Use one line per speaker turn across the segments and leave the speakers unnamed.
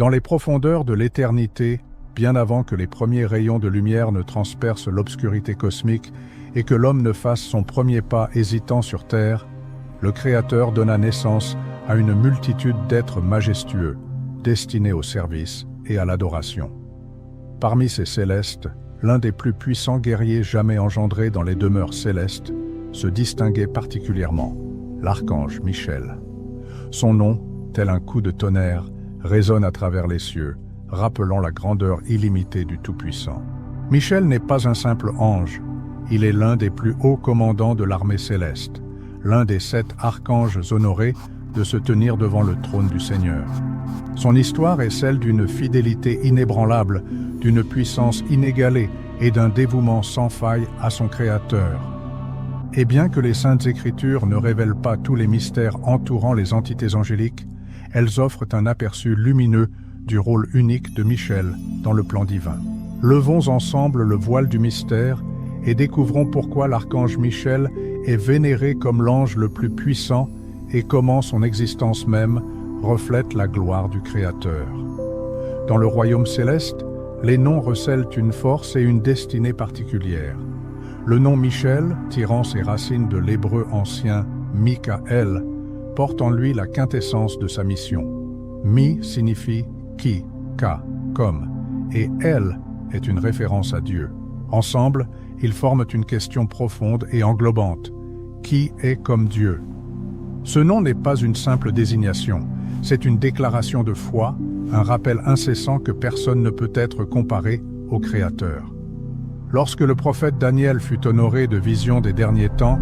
Dans les profondeurs de l'éternité, bien avant que les premiers rayons de lumière ne transpercent l'obscurité cosmique et que l'homme ne fasse son premier pas hésitant sur terre, le Créateur donna naissance à une multitude d'êtres majestueux, destinés au service et à l'adoration. Parmi ces célestes, l'un des plus puissants guerriers jamais engendrés dans les demeures célestes se distinguait particulièrement, l'archange Michel. Son nom, tel un coup de tonnerre, résonne à travers les cieux, rappelant la grandeur illimitée du Tout-Puissant. Michel n'est pas un simple ange, il est l'un des plus hauts commandants de l'armée céleste, l'un des 7 archanges honorés de se tenir devant le trône du Seigneur. Son histoire est celle d'une fidélité inébranlable, d'une puissance inégalée et d'un dévouement sans faille à son Créateur. Et bien que les Saintes Écritures ne révèlent pas tous les mystères entourant les entités angéliques, elles offrent un aperçu lumineux du rôle unique de Michel dans le plan divin. Levons ensemble le voile du mystère et découvrons pourquoi l'archange Michel est vénéré comme l'ange le plus puissant et comment son existence même reflète la gloire du Créateur. Dans le royaume céleste, les noms recèlent une force et une destinée particulière. Le nom Michel, tirant ses racines de l'hébreu ancien Mikaël, porte en lui la quintessence de sa mission. Mi signifie qui, ka, comme, et El est une référence à Dieu. Ensemble, ils forment une question profonde et englobante. Qui est comme Dieu? Ce nom n'est pas une simple désignation, c'est une déclaration de foi, un rappel incessant que personne ne peut être comparé au Créateur. Lorsque le prophète Daniel fut honoré de visions des derniers temps,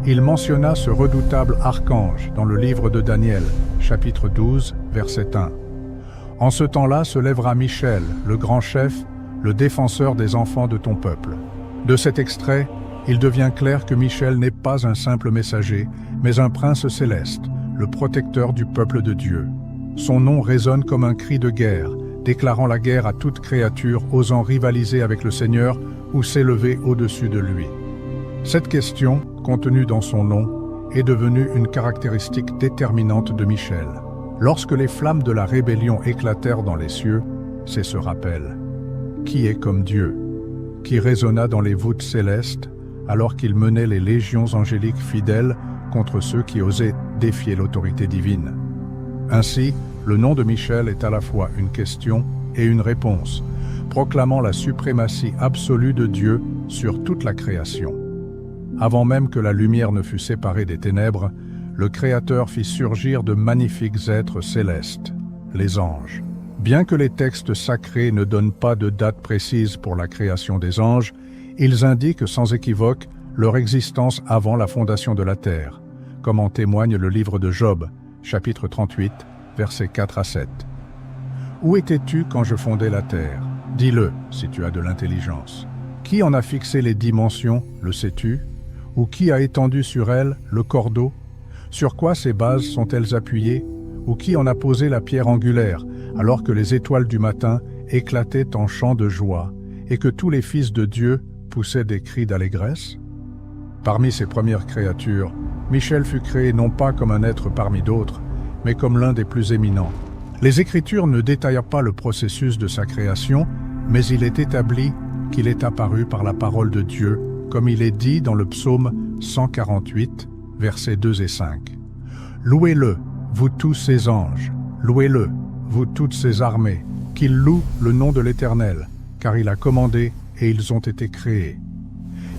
il mentionna ce redoutable archange dans le livre de Daniel, chapitre 12, verset 1. En ce temps-là se lèvera Michel, le grand chef, le défenseur des enfants de ton peuple. De cet extrait, il devient clair que Michel n'est pas un simple messager, mais un prince céleste, le protecteur du peuple de Dieu. Son nom résonne comme un cri de guerre, déclarant la guerre à toute créature osant rivaliser avec le Seigneur ou s'élever au-dessus de lui. Cette question, contenue dans son nom, est devenue une caractéristique déterminante de Michel. Lorsque les flammes de la rébellion éclatèrent dans les cieux, c'est ce rappel. Qui est comme Dieu? Qui résonna dans les voûtes célestes, alors qu'il menait les légions angéliques fidèles contre ceux qui osaient défier l'autorité divine. Ainsi, le nom de Michel est à la fois une question et une réponse, proclamant la suprématie absolue de Dieu sur toute la création. Avant même que la lumière ne fût séparée des ténèbres, le Créateur fit surgir de magnifiques êtres célestes, les anges. Bien que les textes sacrés ne donnent pas de date précise pour la création des anges, ils indiquent sans équivoque leur existence avant la fondation de la terre, comme en témoigne le livre de Job, chapitre 38, versets 4 à 7. « Où étais-tu quand je fondais la terre? Dis-le, si tu as de l'intelligence. Qui en a fixé les dimensions, le sais-tu? Ou qui a étendu sur elle le cordeau? Sur quoi ces bases sont-elles appuyées? Ou qui en a posé la pierre angulaire, alors que les étoiles du matin éclataient en chants de joie, et que tous les fils de Dieu poussaient des cris d'allégresse? Parmi ces premières créatures, Michel fut créé non pas comme un être parmi d'autres, mais comme l'un des plus éminents. Les Écritures ne détaillent pas le processus de sa création, mais il est établi qu'il est apparu par la parole de Dieu, comme il est dit dans le psaume 148, versets 2 et 5. « Louez-le, vous tous ses anges, louez-le, vous toutes ses armées, qu'ils louent le nom de l'Éternel, car il a commandé et ils ont été créés. »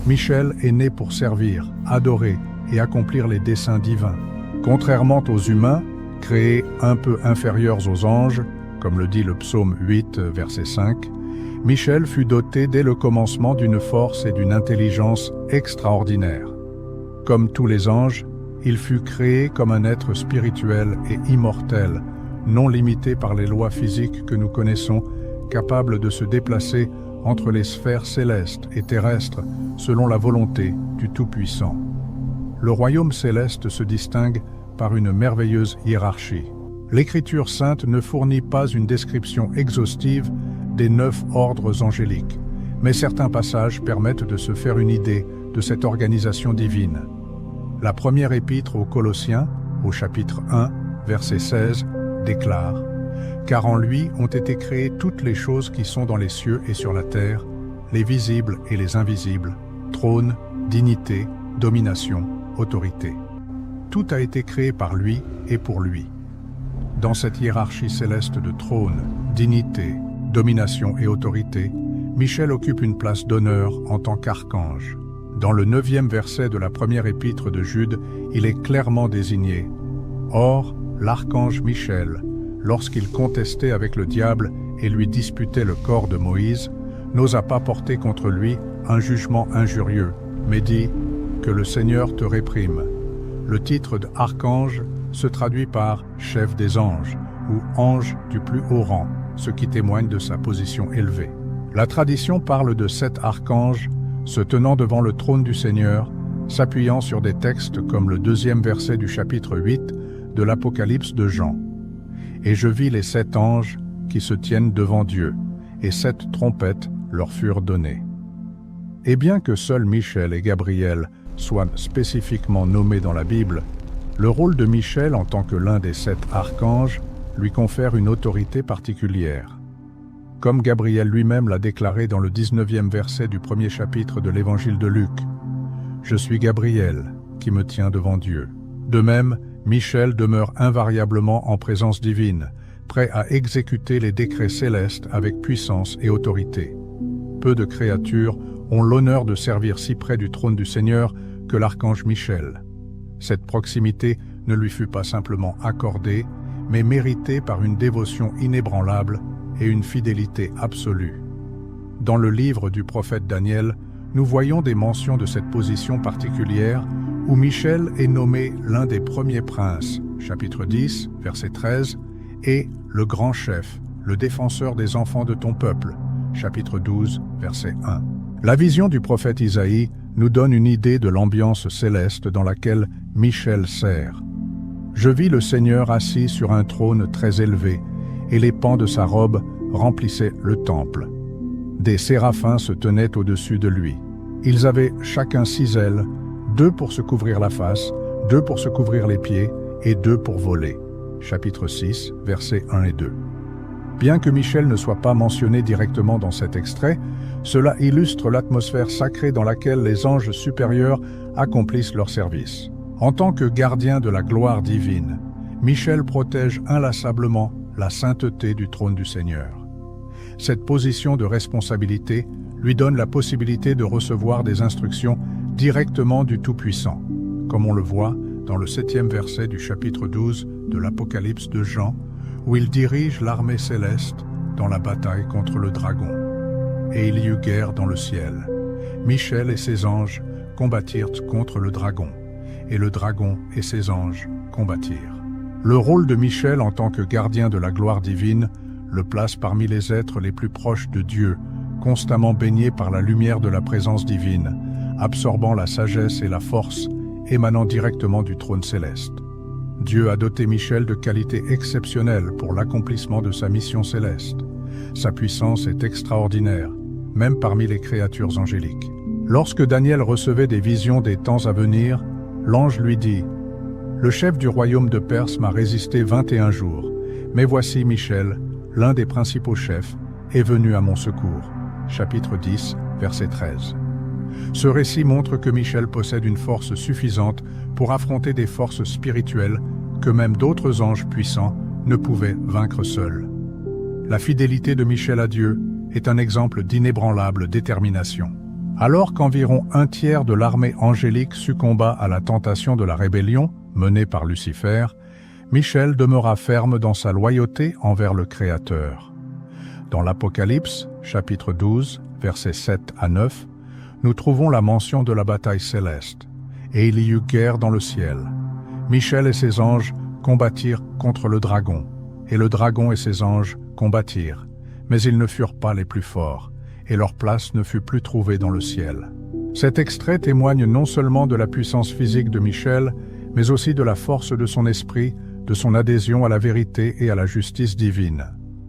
Michel est né pour servir, adorer et accomplir les desseins divins. Contrairement aux humains, créés un peu inférieurs aux anges, comme le dit le psaume 8, verset 5, Michel fut doté dès le commencement d'une force et d'une intelligence extraordinaires. Comme tous les anges, il fut créé comme un être spirituel et immortel, non limité par les lois physiques que nous connaissons, capable de se déplacer entre les sphères célestes et terrestres selon la volonté du Tout-Puissant. Le royaume céleste se distingue par une merveilleuse hiérarchie. L'Écriture sainte ne fournit pas une description exhaustive des 9 ordres angéliques, mais certains passages permettent de se faire une idée de cette organisation divine. La première épître aux Colossiens, au chapitre 1, verset 16, déclare « car en lui ont été créées toutes les choses qui sont dans les cieux et sur la terre, les visibles et les invisibles, trône, dignité, domination, autorité. Tout a été créé par lui et pour lui. Dans cette hiérarchie céleste de trône, dignité, domination et autorité, Michel occupe une place d'honneur en tant qu'archange. Dans le 9e verset de la première épître de Jude, il est clairement désigné. Or, l'archange Michel, lorsqu'il contestait avec le diable et lui disputait le corps de Moïse, n'osa pas porter contre lui un jugement injurieux, mais dit « Que le Seigneur te réprime ». Le titre d'archange se traduit par « chef des anges » ou « ange du plus haut rang », ce qui témoigne de sa position élevée. La tradition parle de 7 archanges se tenant devant le trône du Seigneur, s'appuyant sur des textes comme le 2e verset du chapitre 8 de l'Apocalypse de Jean. « Et je vis les 7 anges qui se tiennent devant Dieu, et 7 trompettes leur furent données. » Et bien que seuls Michel et Gabriel soient spécifiquement nommés dans la Bible, le rôle de Michel en tant que l'un des 7 archanges lui confère une autorité particulière. Comme Gabriel lui-même l'a déclaré dans le 19e verset du 1er chapitre de l'Évangile de Luc, « Je suis Gabriel, qui me tient devant Dieu. » De même, Michel demeure invariablement en présence divine, prêt à exécuter les décrets célestes avec puissance et autorité. Peu de créatures ont l'honneur de servir si près du trône du Seigneur que l'archange Michel. Cette proximité ne lui fut pas simplement accordée, mais méritée par une dévotion inébranlable et une fidélité absolue. Dans le livre du prophète Daniel, nous voyons des mentions de cette position particulière où Michel est nommé l'un des premiers princes, chapitre 10, verset 13, et le grand chef, le défenseur des enfants de ton peuple, chapitre 12, verset 1. La vision du prophète Isaïe nous donne une idée de l'ambiance céleste dans laquelle Michel sert. « Je vis le Seigneur assis sur un trône très élevé, et les pans de sa robe remplissaient le temple. Des séraphins se tenaient au-dessus de lui. Ils avaient chacun 6 ailes, 2 pour se couvrir la face, 2 pour se couvrir les pieds, et 2 pour voler. » Chapitre 6, versets 1 et 2. Bien que Michel ne soit pas mentionné directement dans cet extrait, cela illustre l'atmosphère sacrée dans laquelle les anges supérieurs accomplissent leur service. En tant que gardien de la gloire divine, Michel protège inlassablement la sainteté du trône du Seigneur. Cette position de responsabilité lui donne la possibilité de recevoir des instructions directement du Tout-Puissant, comme on le voit dans le 7e verset du chapitre 12 de l'Apocalypse de Jean, où il dirige l'armée céleste dans la bataille contre le dragon. Et il y eut guerre dans le ciel. Michel et ses anges combattirent contre le dragon, et le dragon et ses anges combattirent. Le rôle de Michel en tant que gardien de la gloire divine le place parmi les êtres les plus proches de Dieu, constamment baignés par la lumière de la présence divine, absorbant la sagesse et la force émanant directement du trône céleste. Dieu a doté Michel de qualités exceptionnelles pour l'accomplissement de sa mission céleste. Sa puissance est extraordinaire, même parmi les créatures angéliques. Lorsque Daniel recevait des visions des temps à venir, l'ange lui dit « Le chef du royaume de Perse m'a résisté 21 jours, mais voici Michel, l'un des principaux chefs, est venu à mon secours. » Chapitre 10, verset 13. Ce récit montre que Michel possède une force suffisante pour affronter des forces spirituelles que même d'autres anges puissants ne pouvaient vaincre seuls. La fidélité de Michel à Dieu est un exemple d'inébranlable détermination. Alors qu'environ un tiers de l'armée angélique succomba à la tentation de la rébellion menée par Lucifer, Michel demeura ferme dans sa loyauté envers le Créateur. Dans l'Apocalypse, chapitre 12, versets 7 à 9, nous trouvons la mention de la bataille céleste. Et il y eut guerre dans le ciel. Michel et ses anges combattirent contre le dragon, et le dragon et ses anges combattirent, mais ils ne furent pas les plus forts, et leur place ne fut plus trouvée dans le ciel. Cet extrait témoigne non seulement de la puissance physique de Michel, mais aussi de la force de son esprit, de son adhésion à la vérité et à la justice divine.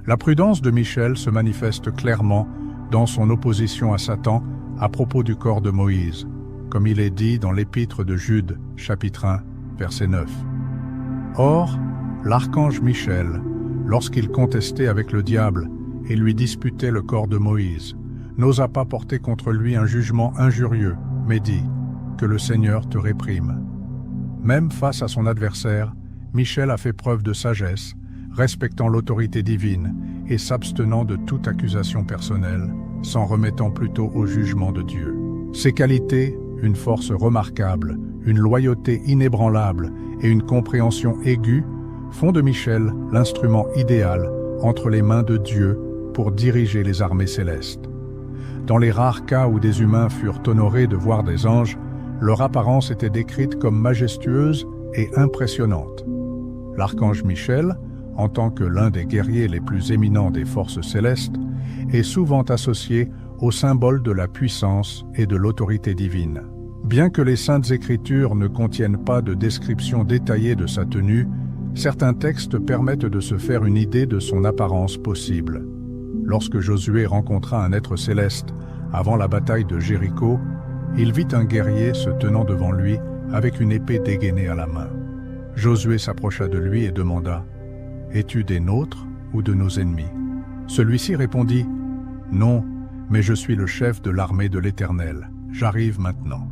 La prudence de Michel se manifeste clairement dans son opposition à Satan à propos du corps de Moïse, comme il est dit dans l'épître de Jude, chapitre 1, verset 9. Or, l'archange Michel lorsqu'il contestait avec le diable et lui disputait le corps de Moïse, n'osa pas porter contre lui un jugement injurieux, mais dit « Que le Seigneur te réprime ». Même face à son adversaire, Michel a fait preuve de sagesse, respectant l'autorité divine et s'abstenant de toute accusation personnelle, s'en remettant plutôt au jugement de Dieu. Ses qualités, une force remarquable, une loyauté inébranlable et une compréhension aiguë, font de Michel l'instrument idéal entre les mains de Dieu pour diriger les armées célestes. Dans les rares cas où des humains furent honorés de voir des anges, leur apparence était décrite comme majestueuse et impressionnante. L'archange Michel, en tant que l'un des guerriers les plus éminents des forces célestes, est souvent associé au symbole de la puissance et de l'autorité divine. Bien que les Saintes Écritures ne contiennent pas de description détaillée de sa tenue, certains textes permettent de se faire une idée de son apparence possible. Lorsque Josué rencontra un être céleste avant la bataille de Jéricho, il vit un guerrier se tenant devant lui avec une épée dégainée à la main. Josué s'approcha de lui et demanda « Es-tu des nôtres ou de nos ennemis ?» Celui-ci répondit « Non, mais je suis le chef de l'armée de l'Éternel. J'arrive maintenant. »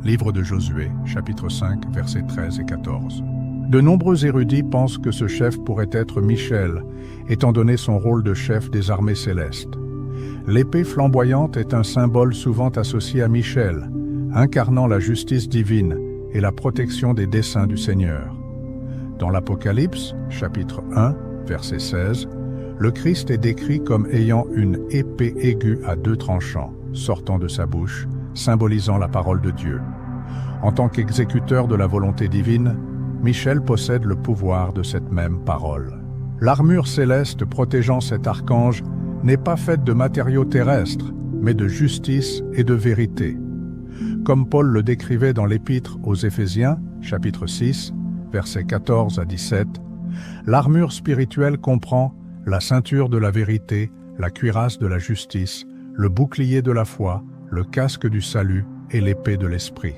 Livre de Josué, chapitre 5, versets 13 et 14. De nombreux érudits pensent que ce chef pourrait être Michel, étant donné son rôle de chef des armées célestes. L'épée flamboyante est un symbole souvent associé à Michel, incarnant la justice divine et la protection des desseins du Seigneur. Dans l'Apocalypse, chapitre 1, verset 16, le Christ est décrit comme ayant une épée aiguë à 2 tranchants, sortant de sa bouche, symbolisant la parole de Dieu. En tant qu'exécuteur de la volonté divine, Michel possède le pouvoir de cette même parole. L'armure céleste protégeant cet archange n'est pas faite de matériaux terrestres, mais de justice et de vérité. Comme Paul le décrivait dans l'Épître aux Éphésiens, chapitre 6, versets 14 à 17, l'armure spirituelle comprend la ceinture de la vérité, la cuirasse de la justice, le bouclier de la foi, le casque du salut et l'épée de l'esprit.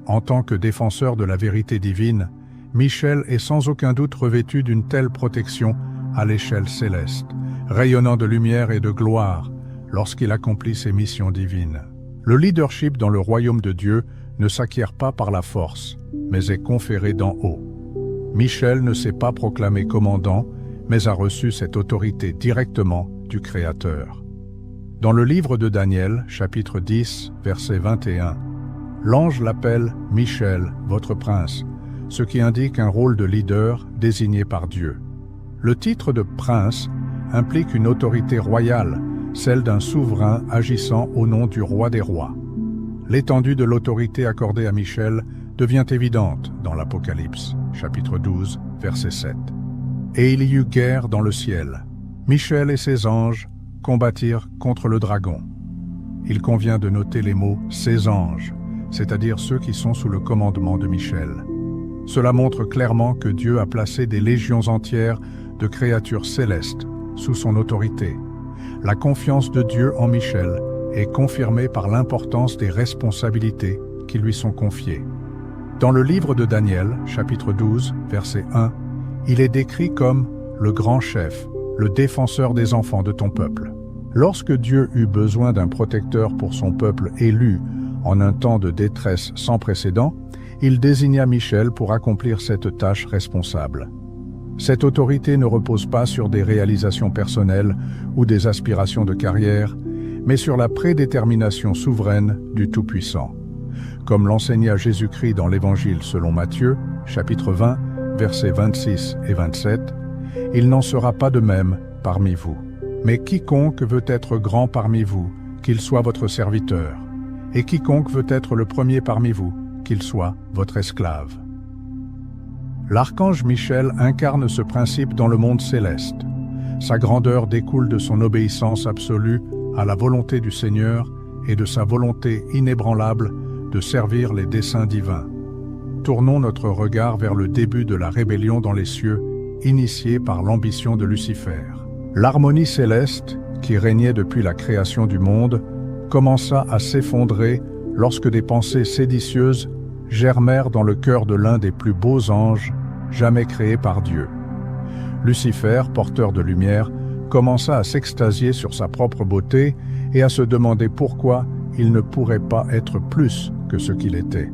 En tant que défenseur de la vérité divine, Michel est sans aucun doute revêtu d'une telle protection à l'échelle céleste, rayonnant de lumière et de gloire lorsqu'il accomplit ses missions divines. Le leadership dans le royaume de Dieu ne s'acquiert pas par la force, mais est conféré d'en haut. Michel ne s'est pas proclamé commandant, mais a reçu cette autorité directement du Créateur. Dans le livre de Daniel, chapitre 10, verset 21, l'ange l'appelle Michel, votre prince, ce qui indique un rôle de leader désigné par Dieu. Le titre de prince implique une autorité royale, celle d'un souverain agissant au nom du roi des rois. L'étendue de l'autorité accordée à Michel devient évidente dans l'Apocalypse, chapitre 12, verset 7. Et il y eut guerre dans le ciel. Michel et ses anges combattirent contre le dragon. Il convient de noter les mots « ses anges », c'est-à-dire ceux qui sont sous le commandement de Michel. Cela montre clairement que Dieu a placé des légions entières de créatures célestes sous son autorité. La confiance de Dieu en Michel est confirmée par l'importance des responsabilités qui lui sont confiées. Dans le livre de Daniel, chapitre 12, verset 1, il est décrit comme « le grand chef, le défenseur des enfants de ton peuple ». Lorsque Dieu eut besoin d'un protecteur pour son peuple élu en un temps de détresse sans précédent, il désigna Michel pour accomplir cette tâche responsable. Cette autorité ne repose pas sur des réalisations personnelles ou des aspirations de carrière, mais sur la prédétermination souveraine du Tout-Puissant. Comme l'enseigna Jésus-Christ dans l'Évangile selon Matthieu, chapitre 20, versets 26 et 27, « Il n'en sera pas de même parmi vous. Mais quiconque veut être grand parmi vous, qu'il soit votre serviteur. Et quiconque veut être le premier parmi vous, qu'il soit votre esclave. » L'archange Michel incarne ce principe dans le monde céleste. Sa grandeur découle de son obéissance absolue à la volonté du Seigneur et de sa volonté inébranlable de servir les desseins divins. Tournons notre regard vers le début de la rébellion dans les cieux, initiée par l'ambition de Lucifer. L'harmonie céleste, qui régnait depuis la création du monde, commença à s'effondrer lorsque des pensées séditieuses germèrent dans le cœur de l'un des plus beaux anges jamais créés par Dieu. Lucifer, porteur de lumière, commença à s'extasier sur sa propre beauté et à se demander pourquoi il ne pourrait pas être plus que ce qu'il était.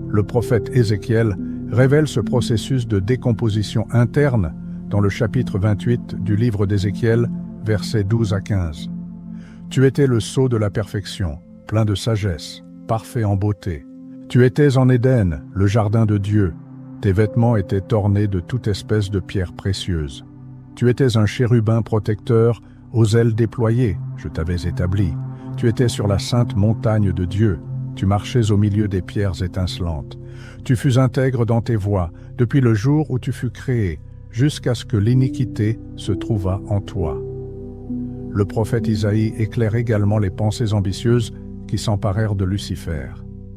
Le prophète Ézéchiel révèle ce processus de décomposition interne dans le chapitre 28 du livre d'Ézéchiel, versets 12 à 15. « Tu étais le sceau de la perfection, plein de sagesse, parfait en beauté. Tu étais en Éden, le jardin de Dieu. Tes vêtements étaient ornés de toute espèce de pierres précieuses. Tu étais un chérubin protecteur, aux ailes déployées, je t'avais établi. Tu étais sur la sainte montagne de Dieu. Tu marchais au milieu des pierres étincelantes. Tu fus intègre dans tes voies, depuis le jour où tu fus créé, jusqu'à ce que l'iniquité se trouvât en toi. » Le prophète Isaïe éclaire également les pensées ambitieuses qui s'emparèrent de Lucifer.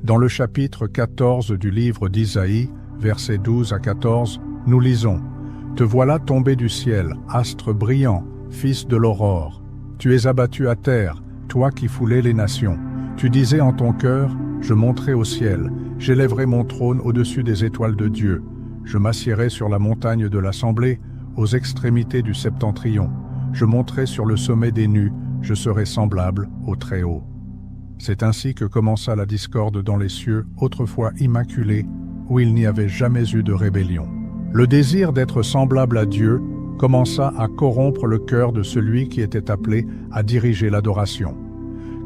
Dans le chapitre 14 du livre d'Isaïe, versets 12 à 14, nous lisons « Te voilà tombé du ciel, astre brillant, fils de l'aurore. Tu es abattu à terre, toi qui foulais les nations. Tu disais en ton cœur, je monterai au ciel, j'élèverai mon trône au-dessus des étoiles de Dieu. Je m'assiérai sur la montagne de l'assemblée, aux extrémités du septentrion. Je monterai sur le sommet des nues, je serai semblable au Très-Haut. » C'est ainsi que commença la discorde dans les cieux, autrefois immaculés, où il n'y avait jamais eu de rébellion. Le désir d'être semblable à Dieu commença à corrompre le cœur de celui qui était appelé à diriger l'adoration.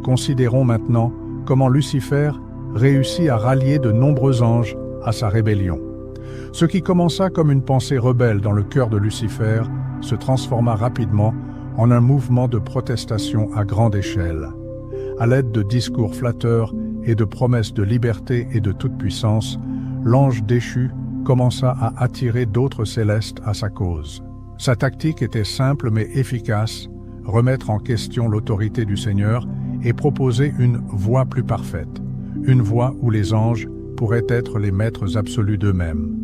Considérons maintenant comment Lucifer réussit à rallier de nombreux anges à sa rébellion. Ce qui commença comme une pensée rebelle dans le cœur de Lucifer se transforma rapidement en un mouvement de protestation à grande échelle. À l'aide de discours flatteurs et de promesses de liberté et de toute puissance, l'ange déchu commença à attirer d'autres célestes à sa cause. Sa tactique était simple mais efficace, remettre en question l'autorité du Seigneur et proposer une voie plus parfaite, une voie où les anges pourraient être les maîtres absolus d'eux-mêmes.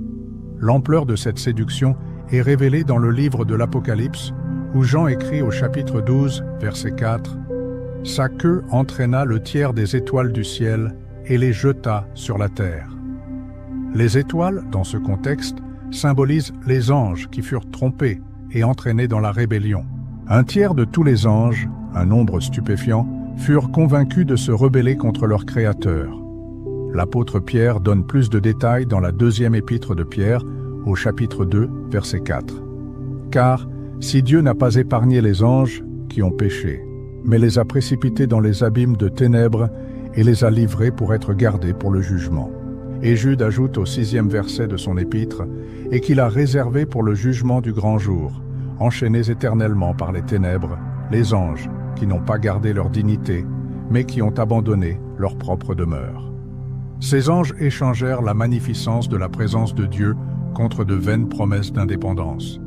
L'ampleur de cette séduction est révélée dans le livre de l'Apocalypse, où Jean écrit au chapitre 12, verset 4, « Sa queue entraîna le tiers des étoiles du ciel et les jeta sur la terre. » Les étoiles, dans ce contexte, symbolisent les anges qui furent trompés et entraînés dans la rébellion. Un tiers de tous les anges, un nombre stupéfiant, furent convaincus de se rebeller contre leur Créateur. L'apôtre Pierre donne plus de détails dans la deuxième épître de Pierre, au chapitre 2, verset 4. « Car, si Dieu n'a pas épargné les anges qui ont péché, mais les a précipités dans les abîmes de ténèbres et les a livrés pour être gardés pour le jugement. » Et Jude ajoute au 6e verset de son épître, « Et qu'il a réservé pour le jugement du grand jour, enchaînés éternellement par les ténèbres, les anges qui n'ont pas gardé leur dignité, mais qui ont abandonné leur propre demeure. » Ces anges échangèrent la magnificence de la présence de Dieu contre de vaines promesses d'indépendance.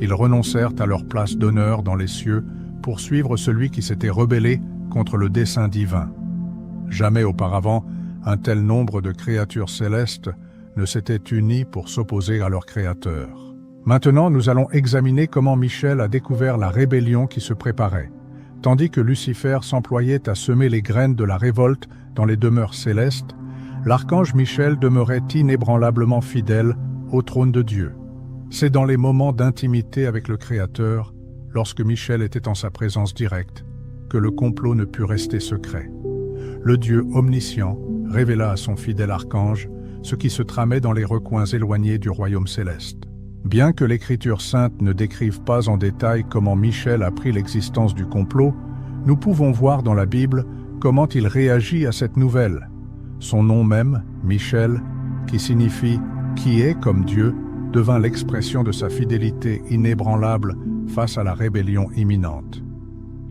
Ils renoncèrent à leur place d'honneur dans les cieux pour suivre celui qui s'était rebellé contre le dessein divin. Jamais auparavant, un tel nombre de créatures célestes ne s'étaient unies pour s'opposer à leur Créateur. Maintenant, nous allons examiner comment Michel a découvert la rébellion qui se préparait. Tandis que Lucifer s'employait à semer les graines de la révolte dans les demeures célestes, l'archange Michel demeurait inébranlablement fidèle au trône de Dieu. C'est dans les moments d'intimité avec le Créateur, lorsque Michel était en sa présence directe, que le complot ne put rester secret. Le Dieu omniscient révéla à son fidèle archange ce qui se tramait dans les recoins éloignés du royaume céleste. Bien que l'Écriture sainte ne décrive pas en détail comment Michel apprit l'existence du complot, nous pouvons voir dans la Bible comment il réagit à cette nouvelle. Son nom même, Michel, qui signifie « qui est comme Dieu », devint l'expression de sa fidélité inébranlable face à la rébellion imminente.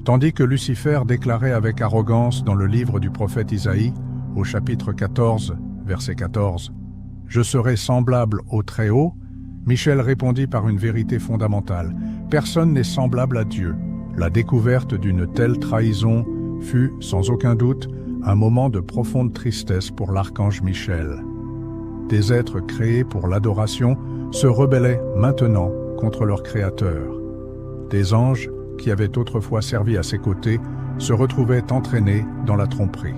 Tandis que Lucifer déclarait avec arrogance dans le livre du prophète Isaïe, au chapitre 14, verset 14, « Je serai semblable au Très-Haut », Michel répondit par une vérité fondamentale. Personne n'est semblable à Dieu. La découverte d'une telle trahison fut, sans aucun doute, un moment de profonde tristesse pour l'archange Michel. Des êtres créés pour l'adoration se rebellaient maintenant contre leur Créateur. Des anges, qui avaient autrefois servi à ses côtés, se retrouvaient entraînés dans la tromperie.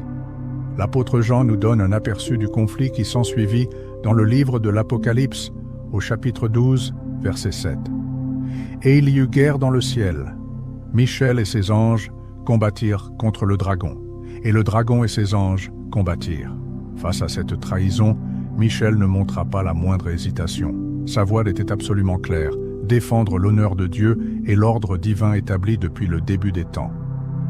L'apôtre Jean nous donne un aperçu du conflit qui s'ensuivit dans le livre de l'Apocalypse, au chapitre 12, verset 7. Et il y eut guerre dans le ciel. Michel et ses anges combattirent contre le dragon, et le dragon et ses anges combattirent. Face à cette trahison, Michel ne montra pas la moindre hésitation. Sa voix était absolument claire, défendre l'honneur de Dieu et l'ordre divin établi depuis le début des temps.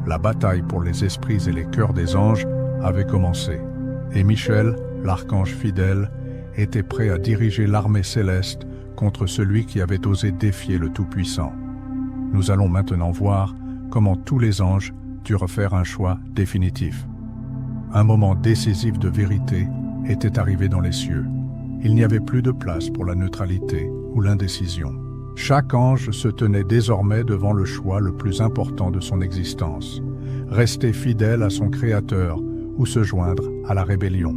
La bataille pour les esprits et les cœurs des anges avait commencé, et Michel, l'archange fidèle, était prêt à diriger l'armée céleste contre celui qui avait osé défier le Tout-Puissant. Nous allons maintenant voir comment tous les anges durent faire un choix définitif. Un moment décisif de vérité était arrivé dans les cieux. Il n'y avait plus de place pour la neutralité ou l'indécision. Chaque ange se tenait désormais devant le choix le plus important de son existence: rester fidèle à son Créateur ou se joindre à la rébellion.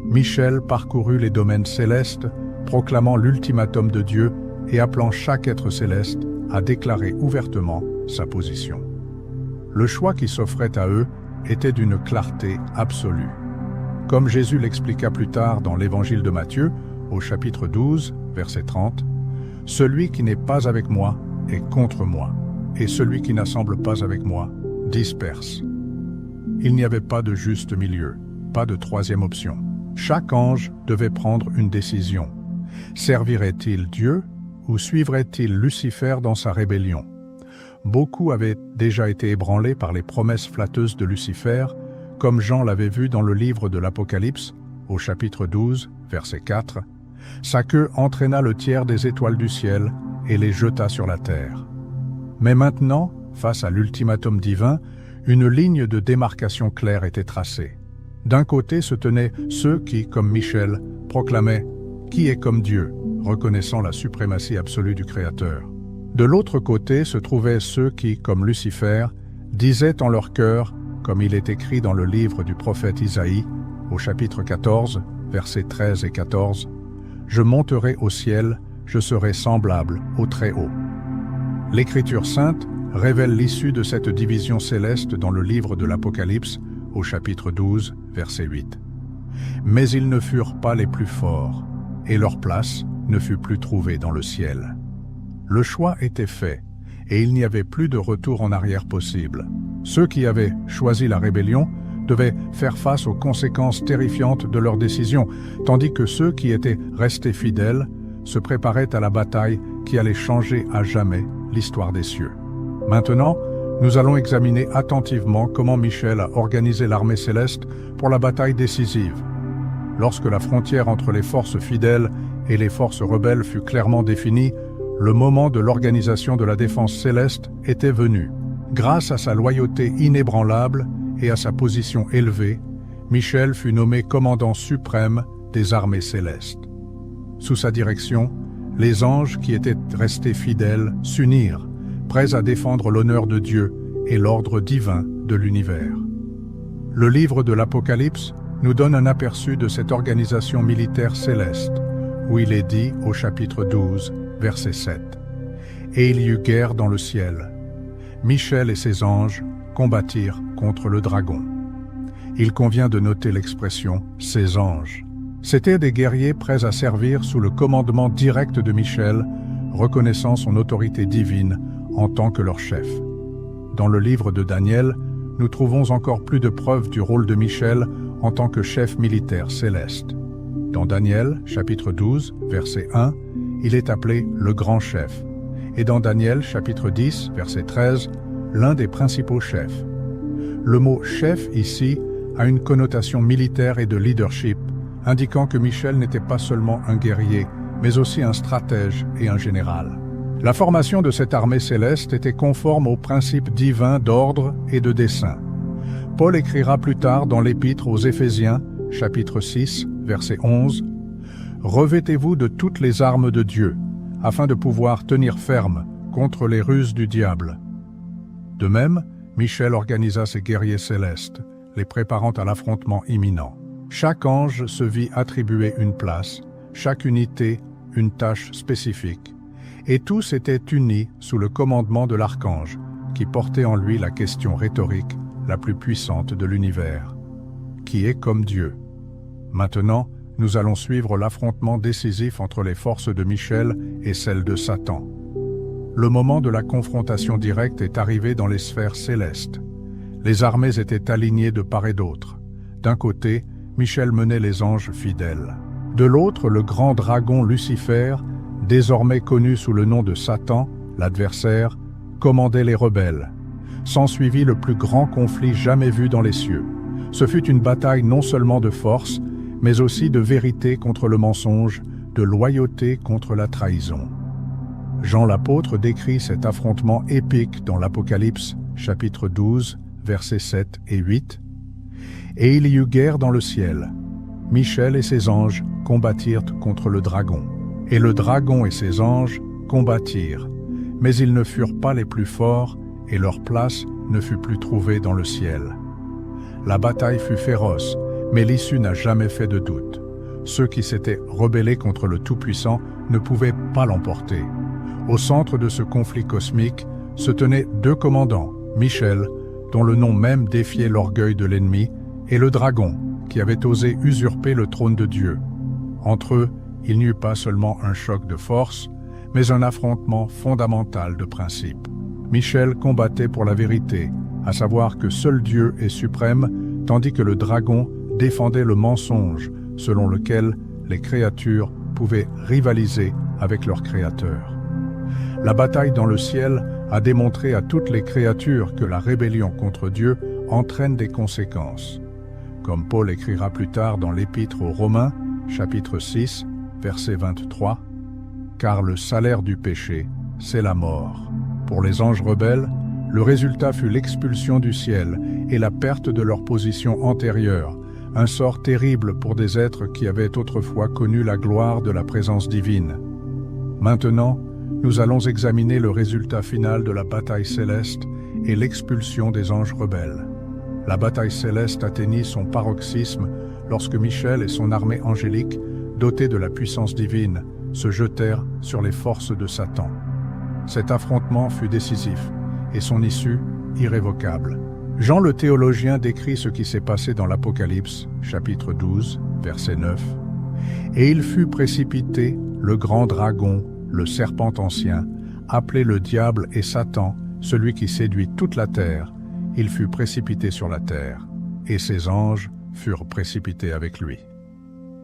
Michel parcourut les domaines célestes, proclamant l'ultimatum de Dieu et appelant chaque être céleste à déclarer ouvertement sa position. Le choix qui s'offrait à eux était d'une clarté absolue. Comme Jésus l'expliqua plus tard dans l'Évangile de Matthieu, au chapitre 12, verset 30, « Celui qui n'est pas avec moi est contre moi, et celui qui n'assemble pas avec moi disperse. » Il n'y avait pas de juste milieu, pas de troisième option. Chaque ange devait prendre une décision. Servirait-il Dieu ou suivrait-il Lucifer dans sa rébellion? Beaucoup avaient déjà été ébranlés par les promesses flatteuses de Lucifer, comme Jean l'avait vu dans le livre de l'Apocalypse, au chapitre 12, verset 4. Sa queue entraîna le tiers des étoiles du ciel et les jeta sur la terre. Mais maintenant, face à l'ultimatum divin, une ligne de démarcation claire était tracée. D'un côté se tenaient ceux qui, comme Michel, proclamaient « Qui est comme Dieu ?» reconnaissant la suprématie absolue du Créateur. De l'autre côté se trouvaient ceux qui, comme Lucifer, disaient en leur cœur, comme il est écrit dans le livre du prophète Isaïe, au chapitre 14, versets 13 et 14, « Je monterai au ciel, je serai semblable au Très-Haut. » L'Écriture sainte révèle l'issue de cette division céleste dans le livre de l'Apocalypse, au chapitre 12, verset 8. « Mais ils ne furent pas les plus forts, et leur place ne fut plus trouvée dans le ciel. » Le choix était fait, et il n'y avait plus de retour en arrière possible. Ceux qui avaient choisi la rébellion devaient faire face aux conséquences terrifiantes de leur décision, tandis que ceux qui étaient restés fidèles se préparaient à la bataille qui allait changer à jamais l'histoire des cieux. Maintenant, nous allons examiner attentivement comment Michel a organisé l'armée céleste pour la bataille décisive. Lorsque la frontière entre les forces fidèles et les forces rebelles fut clairement définie, le moment de l'organisation de la défense céleste était venu. Grâce à sa loyauté inébranlable et à sa position élevée, Michel fut nommé commandant suprême des armées célestes. Sous sa direction, les anges qui étaient restés fidèles s'unirent, prêts à défendre l'honneur de Dieu et l'ordre divin de l'univers. Le livre de l'Apocalypse nous donne un aperçu de cette organisation militaire céleste, où il est dit au chapitre 12, verset 7. « Et il y eut guerre dans le ciel. Michel et ses anges combattirent contre le dragon. » Il convient de noter l'expression « ses anges ». C'étaient des guerriers prêts à servir sous le commandement direct de Michel, reconnaissant son autorité divine en tant que leur chef. Dans le livre de Daniel, nous trouvons encore plus de preuves du rôle de Michel en tant que chef militaire céleste. Dans Daniel, chapitre 12, verset 1, il est appelé le grand chef. Et dans Daniel, chapitre 10, verset 13, l'un des principaux chefs. Le mot « chef » ici a une connotation militaire et de leadership, indiquant que Michel n'était pas seulement un guerrier, mais aussi un stratège et un général. La formation de cette armée céleste était conforme aux principes divins d'ordre et de dessein. Paul écrira plus tard dans l'Épître aux Éphésiens, chapitre 6, verset 11, « Revêtez-vous de toutes les armes de Dieu, afin de pouvoir tenir ferme contre les ruses du diable. » De même, Michel organisa ses guerriers célestes, les préparant à l'affrontement imminent. Chaque ange se vit attribuer une place, chaque unité une tâche spécifique, et tous étaient unis sous le commandement de l'archange, qui portait en lui la question rhétorique la plus puissante de l'univers. Qui est comme Dieu? Maintenant, nous allons suivre l'affrontement décisif entre les forces de Michel et celles de Satan. le moment de la confrontation directe est arrivé dans les sphères célestes. Les armées étaient alignées de part et d'autre. D'un côté, Michel menait les anges fidèles. De l'autre, le grand dragon Lucifer, désormais connu sous le nom de Satan, l'adversaire, commandait les rebelles. S'ensuivit le plus grand conflit jamais vu dans les cieux. Ce fut une bataille non seulement de force, mais aussi de vérité contre le mensonge, de loyauté contre la trahison. Jean l'apôtre décrit cet affrontement épique dans l'Apocalypse, chapitre 12, versets 7 et 8. « Et il y eut guerre dans le ciel. Michel et ses anges combattirent contre le dragon. Et le dragon et ses anges combattirent, mais ils ne furent pas les plus forts, et leur place ne fut plus trouvée dans le ciel. La bataille fut féroce, mais l'issue n'a jamais fait de doute. Ceux qui s'étaient rebellés contre le Tout-Puissant ne pouvaient pas l'emporter. Au centre de ce conflit cosmique se tenaient deux commandants, Michel, dont le nom même défiait l'orgueil de l'ennemi, et le dragon, qui avait osé usurper le trône de Dieu. Entre eux, il n'y eut pas seulement un choc de force, mais un affrontement fondamental de principes. Michel combattait pour la vérité, à savoir que seul Dieu est suprême, tandis que le dragon défendait le mensonge, selon lequel les créatures pouvaient rivaliser avec leur Créateur. La bataille dans le ciel a démontré à toutes les créatures que la rébellion contre Dieu entraîne des conséquences. Comme Paul écrira plus tard dans l'Épître aux Romains, chapitre 6, verset 23, « Car le salaire du péché, c'est la mort. » Pour les anges rebelles, le résultat fut l'expulsion du ciel et la perte de leur position antérieure, un sort terrible pour des êtres qui avaient autrefois connu la gloire de la présence divine. Maintenant, nous allons examiner le résultat final de la bataille céleste et l'expulsion des anges rebelles. La bataille céleste atteignit son paroxysme lorsque Michel et son armée angélique, dotés de la puissance divine, se jetèrent sur les forces de Satan. Cet affrontement fut décisif et son issue irrévocable. Jean le théologien décrit ce qui s'est passé dans l'Apocalypse, chapitre 12, verset 9. « Et il fut précipité, le grand dragon, le serpent ancien, appelé le diable et Satan, celui qui séduit toute la terre, il fut précipité sur la terre, et ses anges furent précipités avec lui. »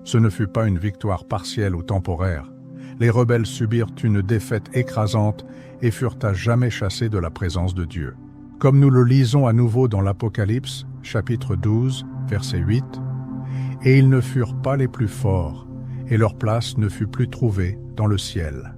Ce ne fut pas une victoire partielle ou temporaire. Les rebelles subirent une défaite écrasante et furent à jamais chassés de la présence de Dieu. Comme nous le lisons à nouveau dans l'Apocalypse, chapitre 12, verset 8, « Et ils ne furent pas les plus forts, et leur place ne fut plus trouvée dans le ciel. »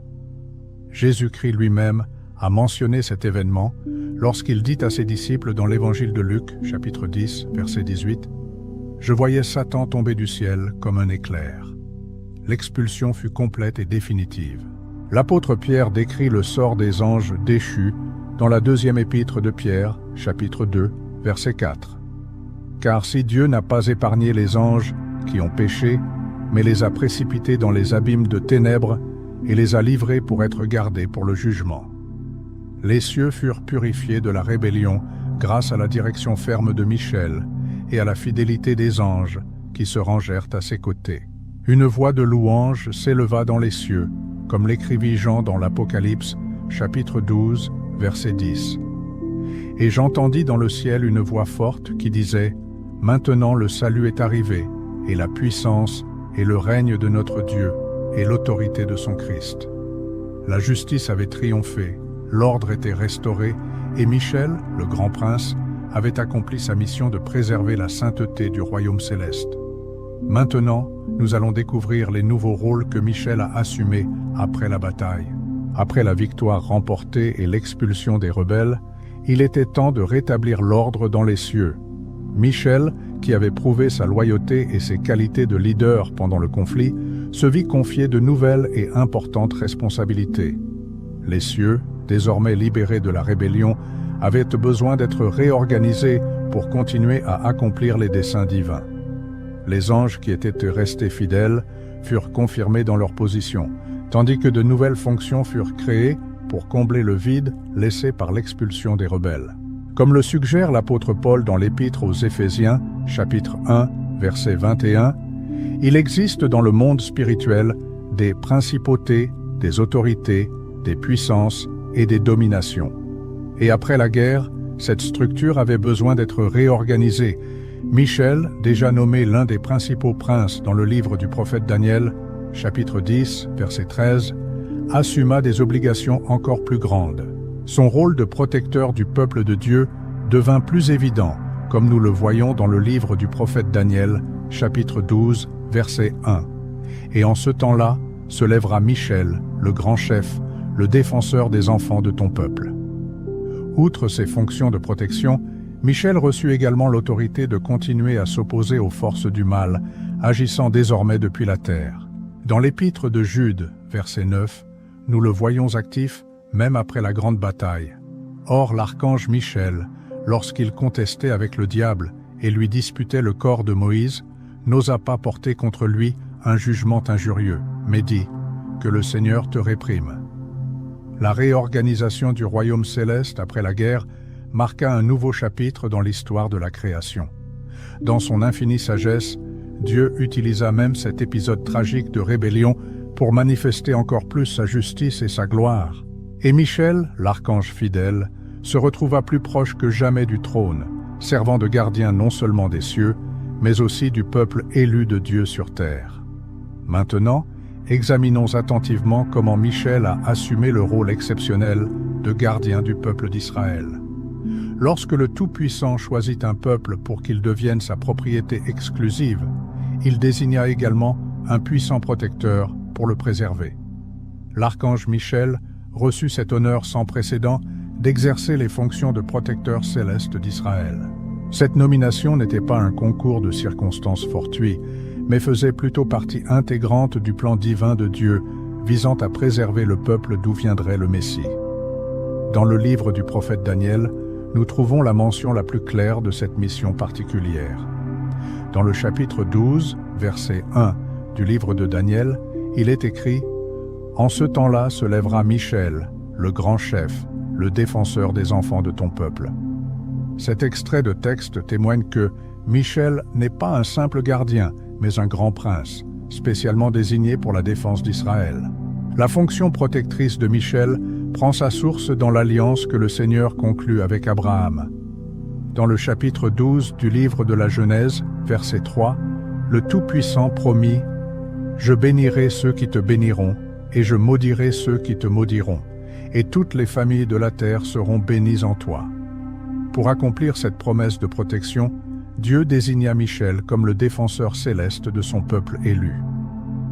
Jésus-Christ lui-même a mentionné cet événement lorsqu'il dit à ses disciples dans l'Évangile de Luc, chapitre 10, verset 18, « Je voyais Satan tomber du ciel comme un éclair. » L'expulsion fut complète et définitive. L'apôtre Pierre décrit le sort des anges déchus dans la deuxième épître de Pierre, chapitre 2, verset 4. « Car si Dieu n'a pas épargné les anges qui ont péché, mais les a précipités dans les abîmes de ténèbres et les a livrés pour être gardés pour le jugement. Les cieux furent purifiés de la rébellion grâce à la direction ferme de Michel et à la fidélité des anges qui se rangèrent à ses côtés. Une voix de louange s'éleva dans les cieux, comme l'écrivit Jean dans l'Apocalypse, chapitre 12, verset 10. Et j'entendis dans le ciel une voix forte qui disait « Maintenant le salut est arrivé, et la puissance, et le règne de notre Dieu, et l'autorité de son Christ. » La justice avait triomphé, l'ordre était restauré, et Michel, le grand prince, avait accompli sa mission de préserver la sainteté du royaume céleste. Maintenant, nous allons découvrir les nouveaux rôles que Michel a assumés après la bataille. Après la victoire remportée et l'expulsion des rebelles, il était temps de rétablir l'ordre dans les cieux. Michel, qui avait prouvé sa loyauté et ses qualités de leader pendant le conflit, se vit confier de nouvelles et importantes responsabilités. Les cieux, désormais libérés de la rébellion, avaient besoin d'être réorganisés pour continuer à accomplir les desseins divins. Les anges qui étaient restés fidèles furent confirmés dans leur position, tandis que de nouvelles fonctions furent créées pour combler le vide laissé par l'expulsion des rebelles. Comme le suggère l'apôtre Paul dans l'Épître aux Éphésiens, chapitre 1, verset 21, il existe dans le monde spirituel des principautés, des autorités, des puissances et des dominations. Et après la guerre, cette structure avait besoin d'être réorganisée. Michel, déjà nommé l'un des principaux princes dans le livre du prophète Daniel, chapitre 10, verset 13, assuma des obligations encore plus grandes. Son rôle de protecteur du peuple de Dieu devint plus évident, comme nous le voyons dans le livre du prophète Daniel, chapitre 12, verset 1. Et en ce temps-là, se lèvera Michel, le grand chef, le défenseur des enfants de ton peuple. Outre ses fonctions de protection, Michel reçut également l'autorité de continuer à s'opposer aux forces du mal, agissant désormais depuis la terre. Dans l'épître de Jude, verset 9, nous le voyons actif même après la grande bataille. Or l'archange Michel, lorsqu'il contestait avec le diable et lui disputait le corps de Moïse, n'osa pas porter contre lui un jugement injurieux, mais dit « Que le Seigneur te réprime ». La réorganisation du royaume céleste après la guerre marqua un nouveau chapitre dans l'histoire de la création. Dans son infinie sagesse, Dieu utilisa même cet épisode tragique de rébellion pour manifester encore plus sa justice et sa gloire. Et Michel, l'archange fidèle, se retrouva plus proche que jamais du trône, servant de gardien non seulement des cieux, mais aussi du peuple élu de Dieu sur terre. Maintenant, examinons attentivement comment Michel a assumé le rôle exceptionnel de gardien du peuple d'Israël. Lorsque le Tout-Puissant choisit un peuple pour qu'il devienne sa propriété exclusive, il désigna également un puissant protecteur pour le préserver. L'archange Michel reçut cet honneur sans précédent d'exercer les fonctions de protecteur céleste d'Israël. Cette nomination n'était pas un concours de circonstances fortuites, mais faisait plutôt partie intégrante du plan divin de Dieu visant à préserver le peuple d'où viendrait le Messie. Dans le livre du prophète Daniel, nous trouvons la mention la plus claire de cette mission particulière. Dans le chapitre 12, verset 1 du livre de Daniel, il est écrit « En ce temps-là se lèvera Michel, le grand chef, le défenseur des enfants de ton peuple. » Cet extrait de texte témoigne que Michel n'est pas un simple gardien, mais un grand prince, spécialement désigné pour la défense d'Israël. La fonction protectrice de Michel prend sa source dans l'alliance que le Seigneur conclut avec Abraham. Dans le chapitre 12 du livre de la Genèse, verset 3, le Tout-Puissant promit « Je bénirai ceux qui te béniront, et je maudirai ceux qui te maudiront, et toutes les familles de la terre seront bénies en toi. » Pour accomplir cette promesse de protection, Dieu désigna Michel comme le défenseur céleste de son peuple élu.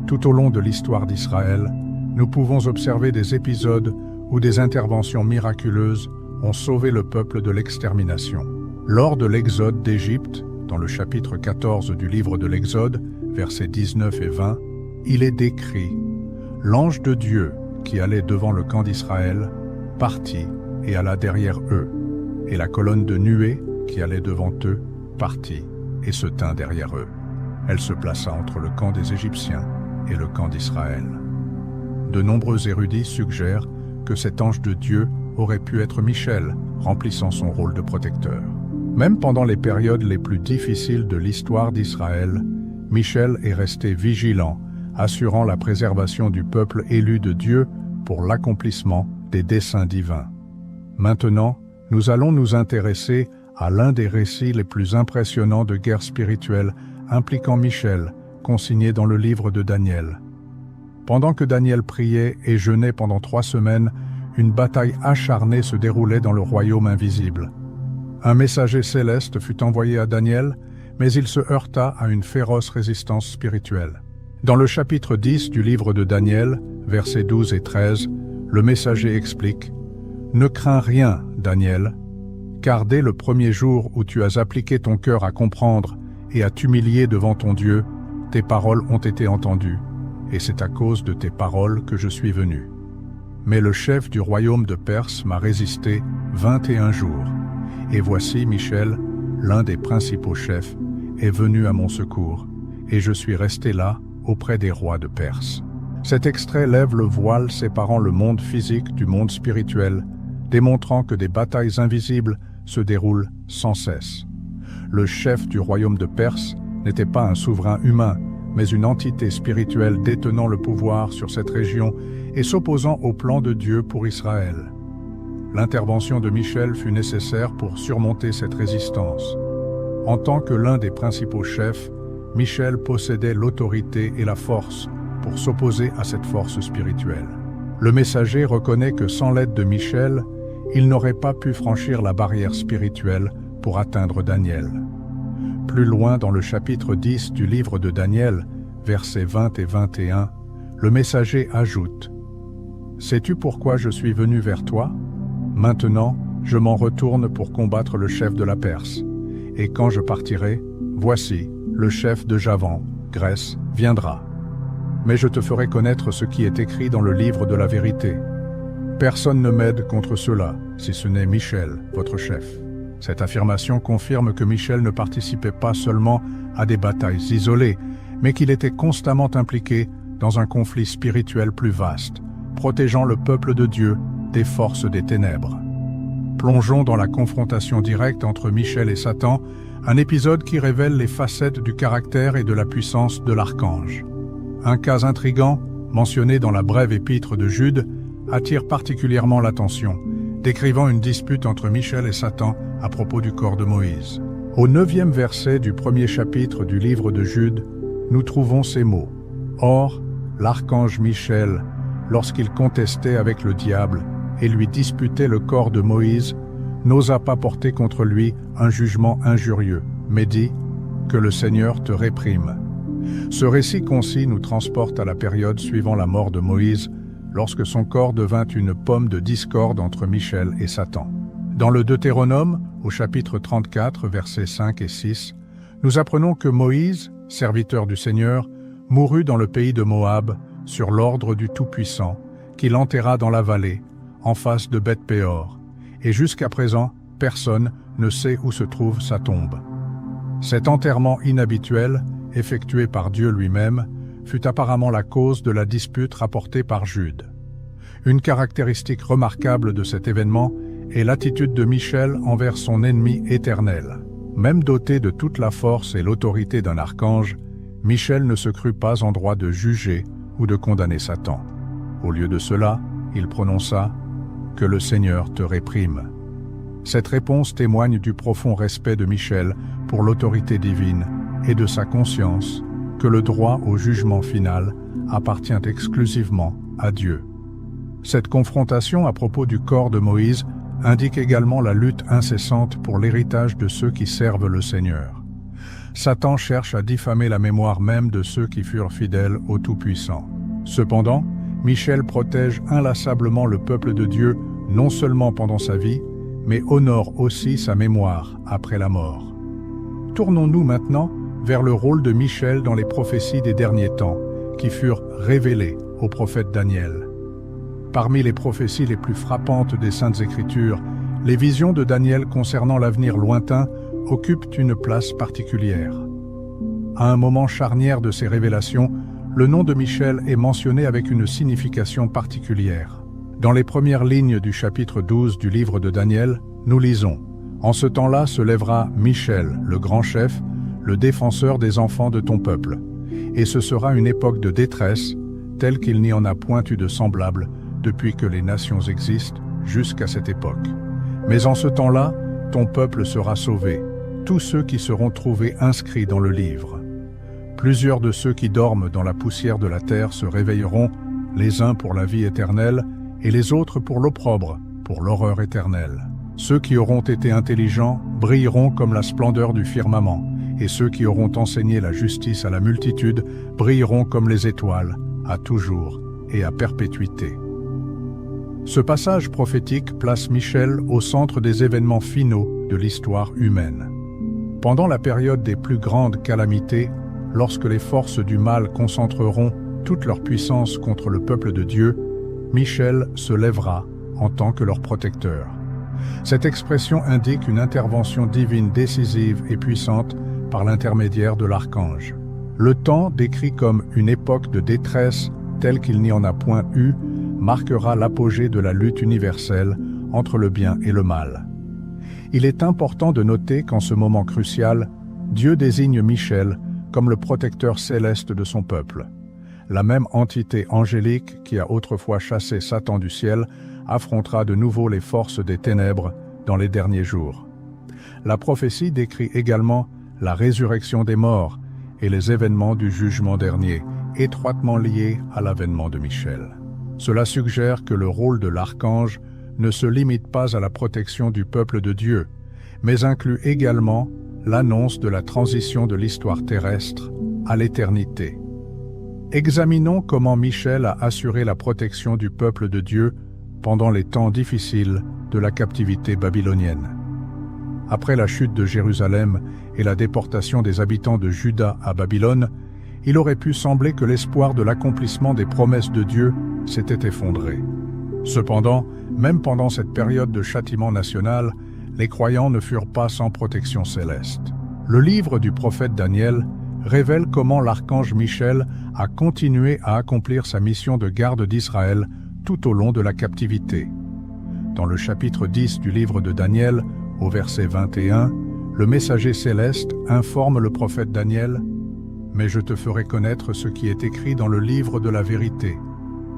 Tout au long de l'histoire d'Israël, nous pouvons observer des épisodes où des interventions miraculeuses ont sauvé le peuple de l'extermination. Lors de l'exode d'Égypte, dans le chapitre 14 du livre de l'Exode, versets 19 et 20, il est décrit « L'ange de Dieu, qui allait devant le camp d'Israël, partit et alla derrière eux, et la colonne de nuée, qui allait devant eux, partit et se tint derrière eux. Elle se plaça entre le camp des Égyptiens et le camp d'Israël. » De nombreux érudits suggèrent que cet ange de Dieu aurait pu être Michel, remplissant son rôle de protecteur. Même pendant les périodes les plus difficiles de l'histoire d'Israël, Michel est resté vigilant, assurant la préservation du peuple élu de Dieu pour l'accomplissement des desseins divins. Maintenant, nous allons nous intéresser à l'un des récits les plus impressionnants de guerre spirituelle impliquant Michel, consigné dans le livre de Daniel. Pendant que Daniel priait et jeûnait pendant 3 semaines, une bataille acharnée se déroulait dans le royaume invisible. Un messager céleste fut envoyé à Daniel, mais il se heurta à une féroce résistance spirituelle. Dans le chapitre 10 du livre de Daniel, versets 12 et 13, le messager explique « Ne crains rien, Daniel, car dès le premier jour où tu as appliqué ton cœur à comprendre et à t'humilier devant ton Dieu, tes paroles ont été entendues, et c'est à cause de tes paroles que je suis venu. Mais le chef du royaume de Perse m'a résisté 21 jours, et voici Michel, l'un des principaux chefs, est venu à mon secours, et je suis resté là auprès des rois de Perse. » Cet extrait lève le voile séparant le monde physique du monde spirituel, démontrant que des batailles invisibles se déroulent sans cesse. Le chef du royaume de Perse n'était pas un souverain humain, mais une entité spirituelle détenant le pouvoir sur cette région et s'opposant au plan de Dieu pour Israël. l'intervention de Michel fut nécessaire pour surmonter cette résistance. En tant que l'un des principaux chefs, Michel possédait l'autorité et la force pour s'opposer à cette force spirituelle. Le messager reconnaît que sans l'aide de Michel, il n'aurait pas pu franchir la barrière spirituelle pour atteindre Daniel. Plus loin dans le chapitre 10 du livre de Daniel, versets 20 et 21, le messager ajoute « Sais-tu pourquoi je suis venu vers toi ? Maintenant, je m'en retourne pour combattre le chef de la Perse. Et quand je partirai, voici, le chef de Javan, Grèce, viendra. Mais je te ferai connaître ce qui est écrit dans le livre de la vérité. Personne ne m'aide contre cela, si ce n'est Michel, votre chef. » Cette affirmation confirme que Michel ne participait pas seulement à des batailles isolées, mais qu'il était constamment impliqué dans un conflit spirituel plus vaste, protégeant le peuple de Dieu des forces des ténèbres. Plongeons dans la confrontation directe entre Michel et Satan, un épisode qui révèle les facettes du caractère et de la puissance de l'archange. Un cas intrigant, mentionné dans la brève épître de Jude, attire particulièrement l'attention, décrivant une dispute entre Michel et Satan à propos du corps de Moïse. Au 9e verset du premier chapitre du livre de Jude, nous trouvons ces mots. « Or, l'archange Michel, lorsqu'il contestait avec le diable et lui disputait le corps de Moïse, n'osa pas porter contre lui un jugement injurieux, mais dit « Que le Seigneur te réprime ». Ce récit concis nous transporte à la période suivant la mort de Moïse, lorsque son corps devint une pomme de discorde entre Michel et Satan. Dans le Deutéronome, au chapitre 34, versets 5 et 6, nous apprenons que Moïse, serviteur du Seigneur, mourut dans le pays de Moab, sur l'ordre du Tout-Puissant, qui l'enterra dans la vallée, en face de Beth-Péor, et jusqu'à présent, personne ne sait où se trouve sa tombe. Cet enterrement inhabituel, effectué par Dieu lui-même, fut apparemment la cause de la dispute rapportée par Jude. Une caractéristique remarquable de cet événement est l'attitude de Michel envers son ennemi éternel. Même doté de toute la force et l'autorité d'un archange, Michel ne se crut pas en droit de juger ou de condamner Satan. Au lieu de cela, il prononça « Que le Seigneur te réprime ». Cette réponse témoigne du profond respect de Michel pour l'autorité divine et de sa conscience que le droit au jugement final appartient exclusivement à Dieu. Cette confrontation à propos du corps de Moïse indique également la lutte incessante pour l'héritage de ceux qui servent le Seigneur. Satan cherche à diffamer la mémoire même de ceux qui furent fidèles au Tout-Puissant. Cependant, Michel protège inlassablement le peuple de Dieu non seulement pendant sa vie, mais honore aussi sa mémoire après la mort. Tournons-nous maintenant vers le rôle de Michel dans les prophéties des derniers temps, qui furent révélées au prophète Daniel. Parmi les prophéties les plus frappantes des Saintes Écritures, les visions de Daniel concernant l'avenir lointain occupent une place particulière. À un moment charnière de ces révélations, le nom de Michel est mentionné avec une signification particulière. Dans les premières lignes du chapitre 12 du livre de Daniel, nous lisons « En ce temps-là se lèvera Michel, le grand chef, le défenseur des enfants de ton peuple. Et ce sera une époque de détresse, telle qu'il n'y en a point eu de semblable depuis que les nations existent jusqu'à cette époque. Mais en ce temps-là, ton peuple sera sauvé, tous ceux qui seront trouvés inscrits dans le livre. Plusieurs de ceux qui dorment dans la poussière de la terre se réveilleront, les uns pour la vie éternelle et les autres pour l'opprobre, pour l'horreur éternelle. Ceux qui auront été intelligents brilleront comme la splendeur du firmament, et ceux qui auront enseigné la justice à la multitude brilleront comme les étoiles, à toujours et à perpétuité. Ce passage prophétique place Michel au centre des événements finaux de l'histoire humaine. Pendant la période des plus grandes calamités, lorsque les forces du mal concentreront toute leur puissance contre le peuple de Dieu, Michel se lèvera en tant que leur protecteur. Cette expression indique une intervention divine décisive et puissante par l'intermédiaire de l'archange. Le temps, décrit comme une époque de détresse telle qu'il n'y en a point eu, marquera l'apogée de la lutte universelle entre le bien et le mal. Il est important de noter qu'en ce moment crucial, Dieu désigne Michel comme le protecteur céleste de son peuple. La même entité angélique qui a autrefois chassé Satan du ciel affrontera de nouveau les forces des ténèbres dans les derniers jours. La prophétie décrit également la résurrection des morts et les événements du jugement dernier, étroitement liés à l'avènement de Michel. Cela suggère que le rôle de l'archange ne se limite pas à la protection du peuple de Dieu, mais inclut également l'annonce de la transition de l'histoire terrestre à l'éternité. Examinons comment Michel a assuré la protection du peuple de Dieu pendant les temps difficiles de la captivité babylonienne. Après la chute de Jérusalem et la déportation des habitants de Juda à Babylone, il aurait pu sembler que l'espoir de l'accomplissement des promesses de Dieu s'était effondré. Cependant, même pendant cette période de châtiment national, les croyants ne furent pas sans protection céleste. Le livre du prophète Daniel révèle comment l'archange Michel a continué à accomplir sa mission de garde d'Israël tout au long de la captivité. Dans le chapitre 10 du livre de Daniel, au verset 21, le messager céleste informe le prophète Daniel « Mais je te ferai connaître ce qui est écrit dans le livre de la vérité.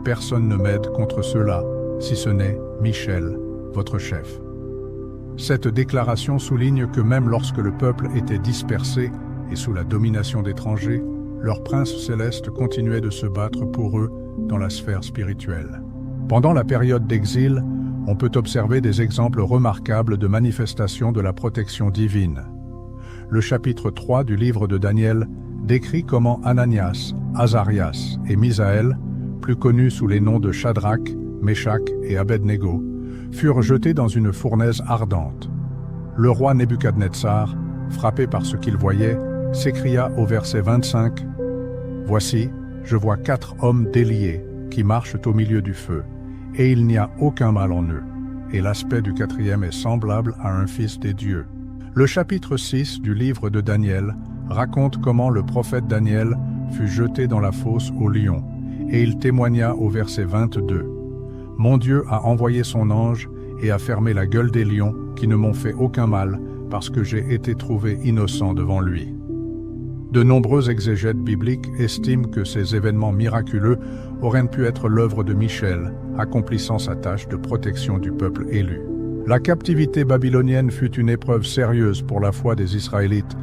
Personne ne m'aide contre cela, si ce n'est Michel, votre chef. » Cette déclaration souligne que même lorsque le peuple était dispersé et sous la domination d'étrangers, leur prince céleste continuait de se battre pour eux dans la sphère spirituelle. Pendant la période d'exil, on peut observer des exemples remarquables de manifestations de la protection divine. Le chapitre 3 du livre de Daniel décrit comment Ananias, Azarias et Misaël, plus connus sous les noms de Shadrach, Meshach et Abednego, furent jetés dans une fournaise ardente. Le roi Nebuchadnezzar, frappé par ce qu'il voyait, s'écria au verset 25 « Voici, je vois 4 hommes déliés qui marchent au milieu du feu, et il n'y a aucun mal en eux, et l'aspect du 4e est semblable à un fils des dieux. » Le chapitre 6 du livre de Daniel raconte comment le prophète Daniel fut jeté dans la fosse aux lions, et il témoigna au verset 22. « Mon Dieu a envoyé son ange et a fermé la gueule des lions qui ne m'ont fait aucun mal parce que j'ai été trouvé innocent devant lui. » De nombreux exégètes bibliques estiment que ces événements miraculeux auraient pu être l'œuvre de Michel, accomplissant sa tâche de protection du peuple élu. La captivité babylonienne fut une épreuve sérieuse pour la foi des Israélites,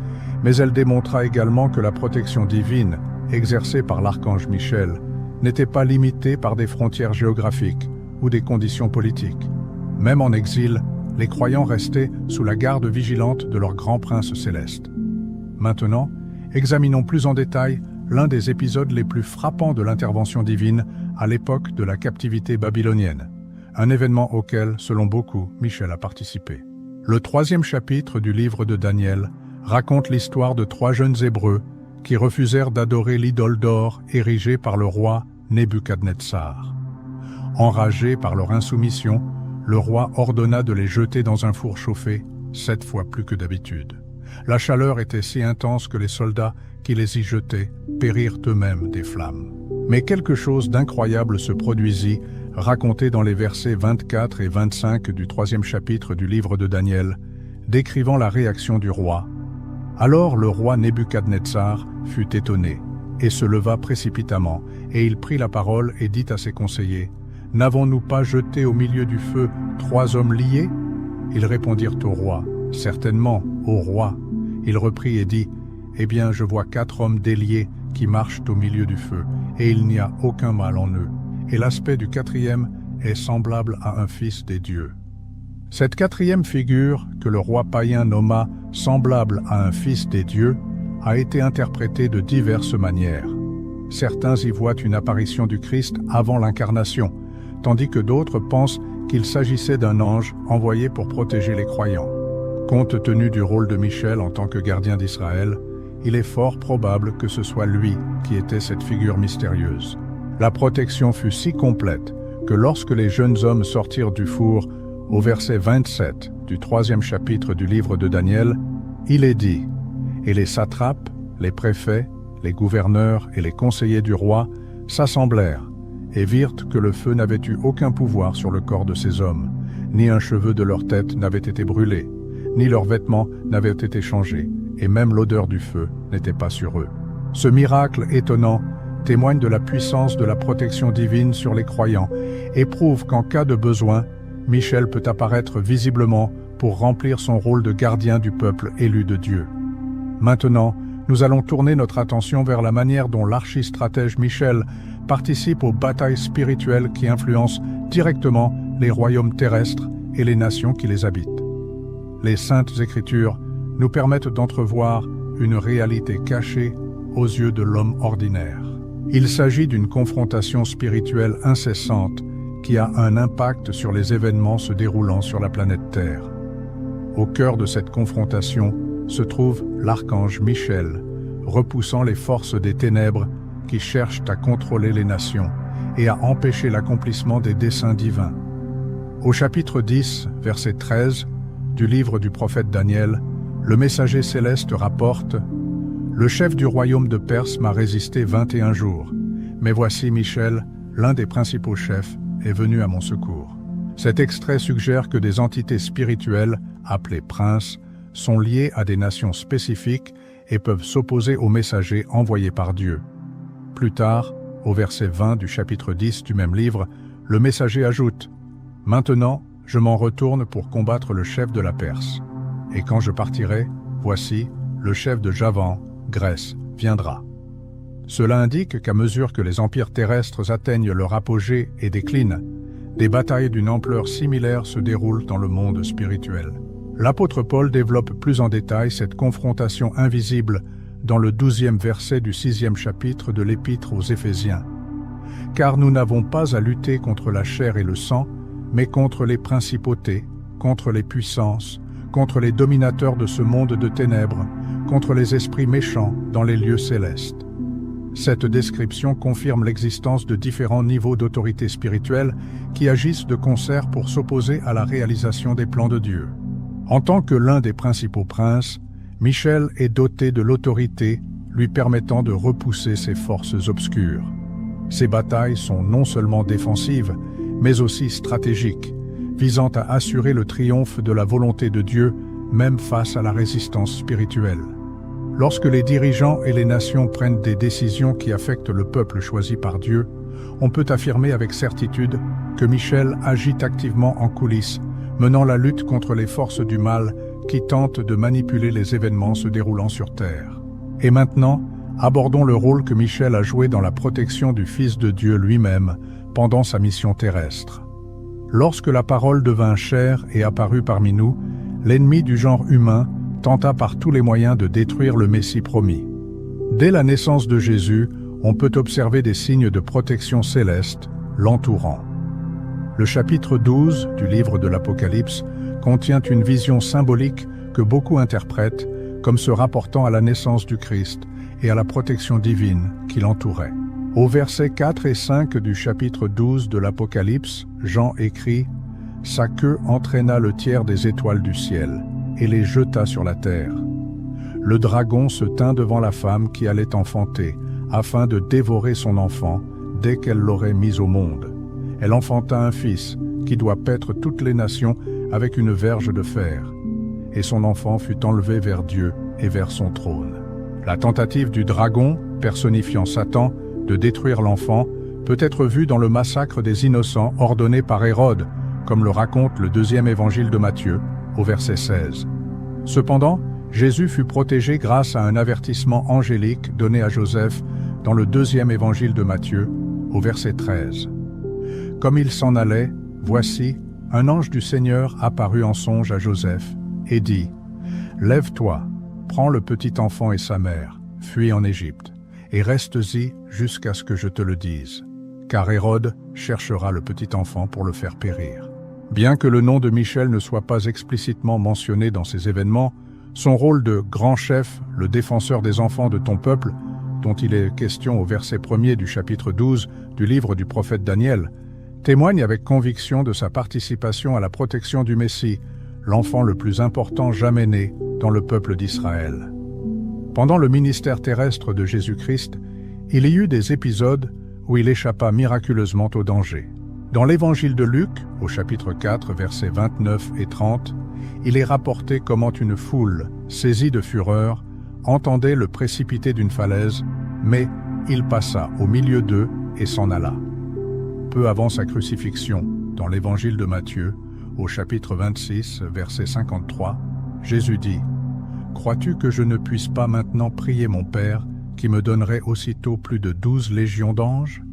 mais elle démontra également que la protection divine, exercée par l'archange Michel, n'était pas limitée par des frontières géographiques ou des conditions politiques. Même en exil, les croyants restaient sous la garde vigilante de leur grand prince céleste. Maintenant, examinons plus en détail l'un des épisodes les plus frappants de l'intervention divine à l'époque de la captivité babylonienne, un événement auquel, selon beaucoup, Michel a participé. Le 3e chapitre du livre de Daniel raconte l'histoire de 3 jeunes Hébreux qui refusèrent d'adorer l'idole d'or érigée par le roi Nebuchadnezzar. Enragé par leur insoumission, le roi ordonna de les jeter dans un four chauffé, 7 fois plus que d'habitude. La chaleur était si intense que les soldats qui les y jetaient périrent eux-mêmes des flammes. Mais quelque chose d'incroyable se produisit, raconté dans les versets 24 et 25 du 3e chapitre du livre de Daniel, décrivant la réaction du roi. Alors le roi Nebuchadnezzar fut étonné, et se leva précipitamment, et il prit la parole et dit à ses conseillers, « N'avons-nous pas jeté au milieu du feu 3 hommes liés ?» Ils répondirent au roi, « Certainement, ô roi. » Il reprit et dit, « Eh bien, je vois 4 hommes déliés qui marchent au milieu du feu, et il n'y a aucun mal en eux. Et l'aspect du 4e est semblable à un fils des dieux. » Cette 4e figure, que le roi païen nomma « semblable à un fils des dieux », a été interprétée de diverses manières. Certains y voient une apparition du Christ avant l'incarnation, tandis que d'autres pensent qu'il s'agissait d'un ange envoyé pour protéger les croyants. Compte tenu du rôle de Michel en tant que gardien d'Israël, il est fort probable que ce soit lui qui était cette figure mystérieuse. La protection fut si complète que lorsque les jeunes hommes sortirent du four, au verset 27 du 3e chapitre du livre de Daniel, il est dit « Et les satrapes, les préfets, les gouverneurs et les conseillers du roi s'assemblèrent et virent que le feu n'avait eu aucun pouvoir sur le corps de ces hommes, ni un cheveu de leur tête n'avait été brûlé, ni leurs vêtements n'avaient été changés, et même l'odeur du feu n'était pas sur eux. Ce miracle étonnant témoigne de la puissance de la protection divine sur les croyants et prouve qu'en cas de besoin, Michel peut apparaître visiblement pour remplir son rôle de gardien du peuple élu de Dieu. Maintenant, nous allons tourner notre attention vers la manière dont l'archistratège Michel participe aux batailles spirituelles qui influencent directement les royaumes terrestres et les nations qui les habitent. Les Saintes Écritures nous permettent d'entrevoir une réalité cachée aux yeux de l'homme ordinaire. Il s'agit d'une confrontation spirituelle incessante qui a un impact sur les événements se déroulant sur la planète Terre. Au cœur de cette confrontation se trouve l'archange Michel, repoussant les forces des ténèbres qui cherchent à contrôler les nations et à empêcher l'accomplissement des desseins divins. Au chapitre 10, verset 13 du livre du prophète Daniel, le messager céleste rapporte « Le chef du royaume de Perse m'a résisté 21 jours, mais voici Michel, l'un des principaux chefs, est venu à mon secours. » Cet extrait suggère que des entités spirituelles, appelées princes, sont liées à des nations spécifiques et peuvent s'opposer aux messagers envoyés par Dieu. Plus tard, au verset 20 du chapitre 10 du même livre, le messager ajoute « Maintenant, je m'en retourne pour combattre le chef de la Perse. Et quand je partirai, voici, le chef de Javan, Grèce, viendra. » Cela indique qu'à mesure que les empires terrestres atteignent leur apogée et déclinent, des batailles d'une ampleur similaire se déroulent dans le monde spirituel. L'apôtre Paul développe plus en détail cette confrontation invisible dans le 12e verset du 6e chapitre de l'Épître aux Éphésiens. « Car nous n'avons pas à lutter contre la chair et le sang, mais contre les principautés, contre les puissances, contre les dominateurs de ce monde de ténèbres, contre les esprits méchants dans les lieux célestes. » Cette description confirme l'existence de différents niveaux d'autorité spirituelle qui agissent de concert pour s'opposer à la réalisation des plans de Dieu. En tant que l'un des principaux princes, Michel est doté de l'autorité lui permettant de repousser ces forces obscures. Ces batailles sont non seulement défensives, mais aussi stratégiques, visant à assurer le triomphe de la volonté de Dieu, même face à la résistance spirituelle. Lorsque les dirigeants et les nations prennent des décisions qui affectent le peuple choisi par Dieu, on peut affirmer avec certitude que Michel agit activement en coulisses, menant la lutte contre les forces du mal qui tentent de manipuler les événements se déroulant sur Terre. Et maintenant, abordons le rôle que Michel a joué dans la protection du Fils de Dieu lui-même pendant sa mission terrestre. Lorsque la parole devint chair et apparut parmi nous, l'ennemi du genre humain tenta par tous les moyens de détruire le Messie promis. Dès la naissance de Jésus, on peut observer des signes de protection céleste l'entourant. Le chapitre 12 du livre de l'Apocalypse contient une vision symbolique que beaucoup interprètent comme se rapportant à la naissance du Christ et à la protection divine qui l'entourait. Au versets 4 et 5 du chapitre 12 de l'Apocalypse, Jean écrit « Sa queue entraîna le tiers des étoiles du ciel et les jeta sur la terre. Le dragon se tint devant la femme qui allait enfanter, afin de dévorer son enfant dès qu'elle l'aurait mis au monde. Elle enfanta un fils qui doit paître toutes les nations avec une verge de fer. Et son enfant fut enlevé vers Dieu et vers son trône. » La tentative du dragon, personnifiant Satan, de détruire l'enfant, peut être vue dans le massacre des innocents ordonné par Hérode, comme le raconte le 2e évangile de Matthieu, au verset 16. Cependant, Jésus fut protégé grâce à un avertissement angélique donné à Joseph dans le 2e évangile de Matthieu, au verset 13. Comme il s'en allait, voici, un ange du Seigneur apparut en songe à Joseph et dit « Lève-toi, prends le petit enfant et sa mère, fuis en Égypte, et reste-y jusqu'à ce que je te le dise, car Hérode cherchera le petit enfant pour le faire périr. » Bien que le nom de Michel ne soit pas explicitement mentionné dans ces événements, son rôle de grand chef, le défenseur des enfants de ton peuple, dont il est question au verset 1er du chapitre 12 du livre du prophète Daniel, témoigne avec conviction de sa participation à la protection du Messie, l'enfant le plus important jamais né dans le peuple d'Israël. Pendant le ministère terrestre de Jésus-Christ, il y eut des épisodes où il échappa miraculeusement au danger. Dans l'évangile de Luc, au chapitre 4, versets 29 et 30, il est rapporté comment une foule, saisie de fureur, entendait le précipiter d'une falaise, mais, il passa au milieu d'eux et s'en alla. Peu avant sa crucifixion, dans l'évangile de Matthieu, au chapitre 26, verset 53, Jésus dit « Crois-tu que je ne puisse pas maintenant prier mon Père, qui me donnerait aussitôt plus de 12 légions d'anges ?»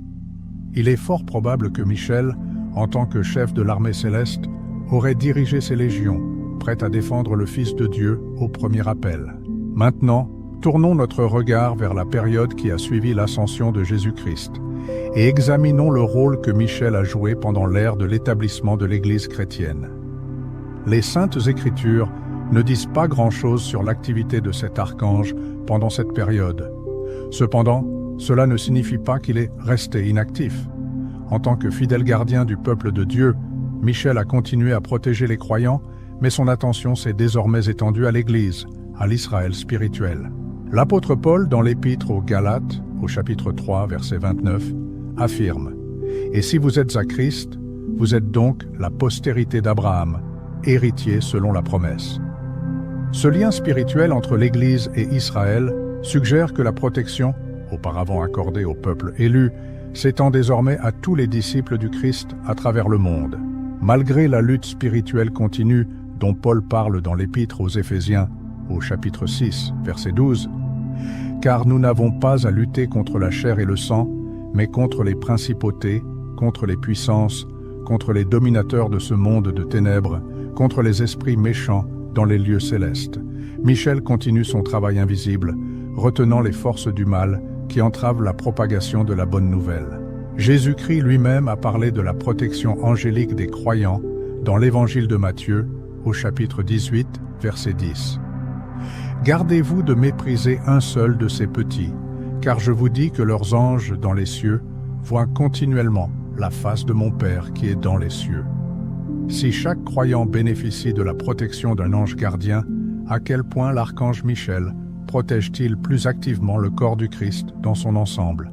Il est fort probable que Michel, en tant que chef de l'armée céleste, aurait dirigé ces légions, prêtes à défendre le Fils de Dieu au premier appel. Maintenant, tournons notre regard vers la période qui a suivi l'ascension de Jésus-Christ et examinons le rôle que Michel a joué pendant l'ère de l'établissement de l'Église chrétienne. Les Saintes Écritures ne disent pas grand-chose sur l'activité de cet archange pendant cette période. Cependant, cela ne signifie pas qu'il est resté inactif. En tant que fidèle gardien du peuple de Dieu, Michel a continué à protéger les croyants, mais son attention s'est désormais étendue à l'Église, à l'Israël spirituel. L'apôtre Paul, dans l'épître aux Galates, au chapitre 3, verset 29, affirme « Et si vous êtes à Christ, vous êtes donc la postérité d'Abraham, héritier selon la promesse. » Ce lien spirituel entre l'Église et Israël suggère que la protection, auparavant accordée au peuple élu, s'étend désormais à tous les disciples du Christ à travers le monde. Malgré la lutte spirituelle continue dont Paul parle dans l'épître aux Éphésiens, au chapitre 6, verset 12, « Car nous n'avons pas à lutter contre la chair et le sang, mais contre les principautés, contre les puissances, contre les dominateurs de ce monde de ténèbres, contre les esprits méchants dans les lieux célestes. » Michel continue son travail invisible, retenant les forces du mal qui entravent la propagation de la bonne nouvelle. Jésus-Christ lui-même a parlé de la protection angélique des croyants dans l'évangile de Matthieu, au chapitre 18, verset 10. « Gardez-vous de mépriser un seul de ces petits, car je vous dis que leurs anges dans les cieux voient continuellement la face de mon Père qui est dans les cieux. » Si chaque croyant bénéficie de la protection d'un ange gardien, à quel point l'archange Michel protège-t-il plus activement le corps du Christ dans son ensemble?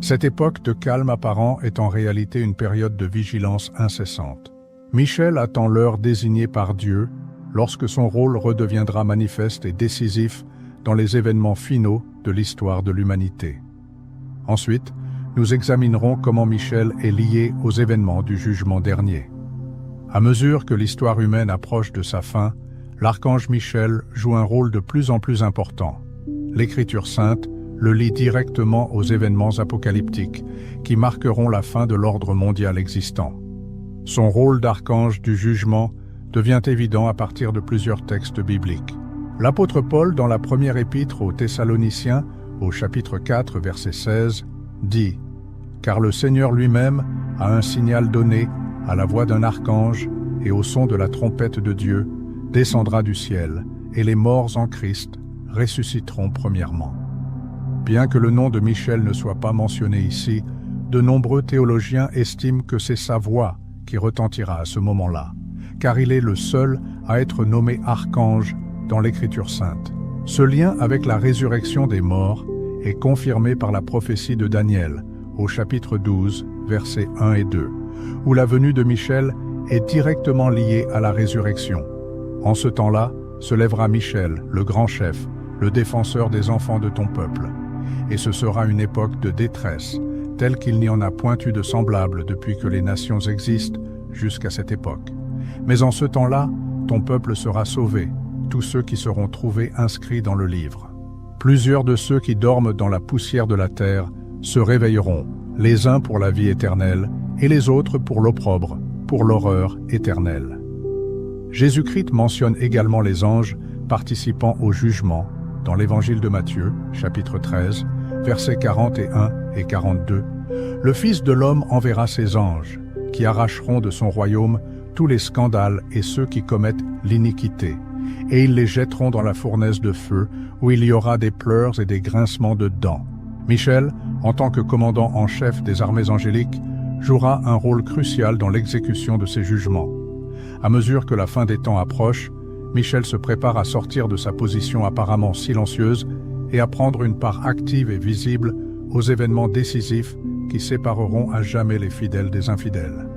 Cette époque de calme apparent est en réalité une période de vigilance incessante. Michel attend l'heure désignée par Dieu lorsque son rôle redeviendra manifeste et décisif dans les événements finaux de l'histoire de l'humanité. Ensuite, nous examinerons comment Michel est lié aux événements du jugement dernier. À mesure que l'histoire humaine approche de sa fin, l'archange Michel joue un rôle de plus en plus important. L'Écriture sainte le lie directement aux événements apocalyptiques qui marqueront la fin de l'ordre mondial existant. Son rôle d'archange du jugement devient évident à partir de plusieurs textes bibliques. L'apôtre Paul, dans la première épître aux Thessaloniciens, au chapitre 4, verset 16, dit « Car le Seigneur lui-même a un signal donné à la voix d'un archange et au son de la trompette de Dieu, descendra du ciel, et les morts en Christ ressusciteront premièrement. » Bien que le nom de Michel ne soit pas mentionné ici, de nombreux théologiens estiment que c'est sa voix qui retentira à ce moment-là, car il est le seul à être nommé archange dans l'Écriture sainte. Ce lien avec la résurrection des morts est confirmé par la prophétie de Daniel, au chapitre 12, versets 1 et 2, où la venue de Michel est directement liée à la résurrection. En ce temps-là, se lèvera Michel, le grand chef, le défenseur des enfants de ton peuple. Et ce sera une époque de détresse, telle qu'il n'y en a point eu de semblable depuis que les nations existent jusqu'à cette époque. Mais en ce temps-là, ton peuple sera sauvé, tous ceux qui seront trouvés inscrits dans le livre. Plusieurs de ceux qui dorment dans la poussière de la terre se réveilleront, les uns pour la vie éternelle et les autres pour l'opprobre, pour l'horreur éternelle. Jésus-Christ mentionne également les anges participant au jugement dans l'évangile de Matthieu, chapitre 13, versets 41 et 42. Le Fils de l'homme enverra ses anges, qui arracheront de son royaume tous les scandales et ceux qui commettent l'iniquité, et ils les jetteront dans la fournaise de feu, où il y aura des pleurs et des grincements de dents. Michel, en tant que commandant en chef des armées angéliques, jouera un rôle crucial dans l'exécution de ces jugements. À mesure que la fin des temps approche, Michel se prépare à sortir de sa position apparemment silencieuse et à prendre une part active et visible aux événements décisifs qui sépareront à jamais les fidèles des infidèles.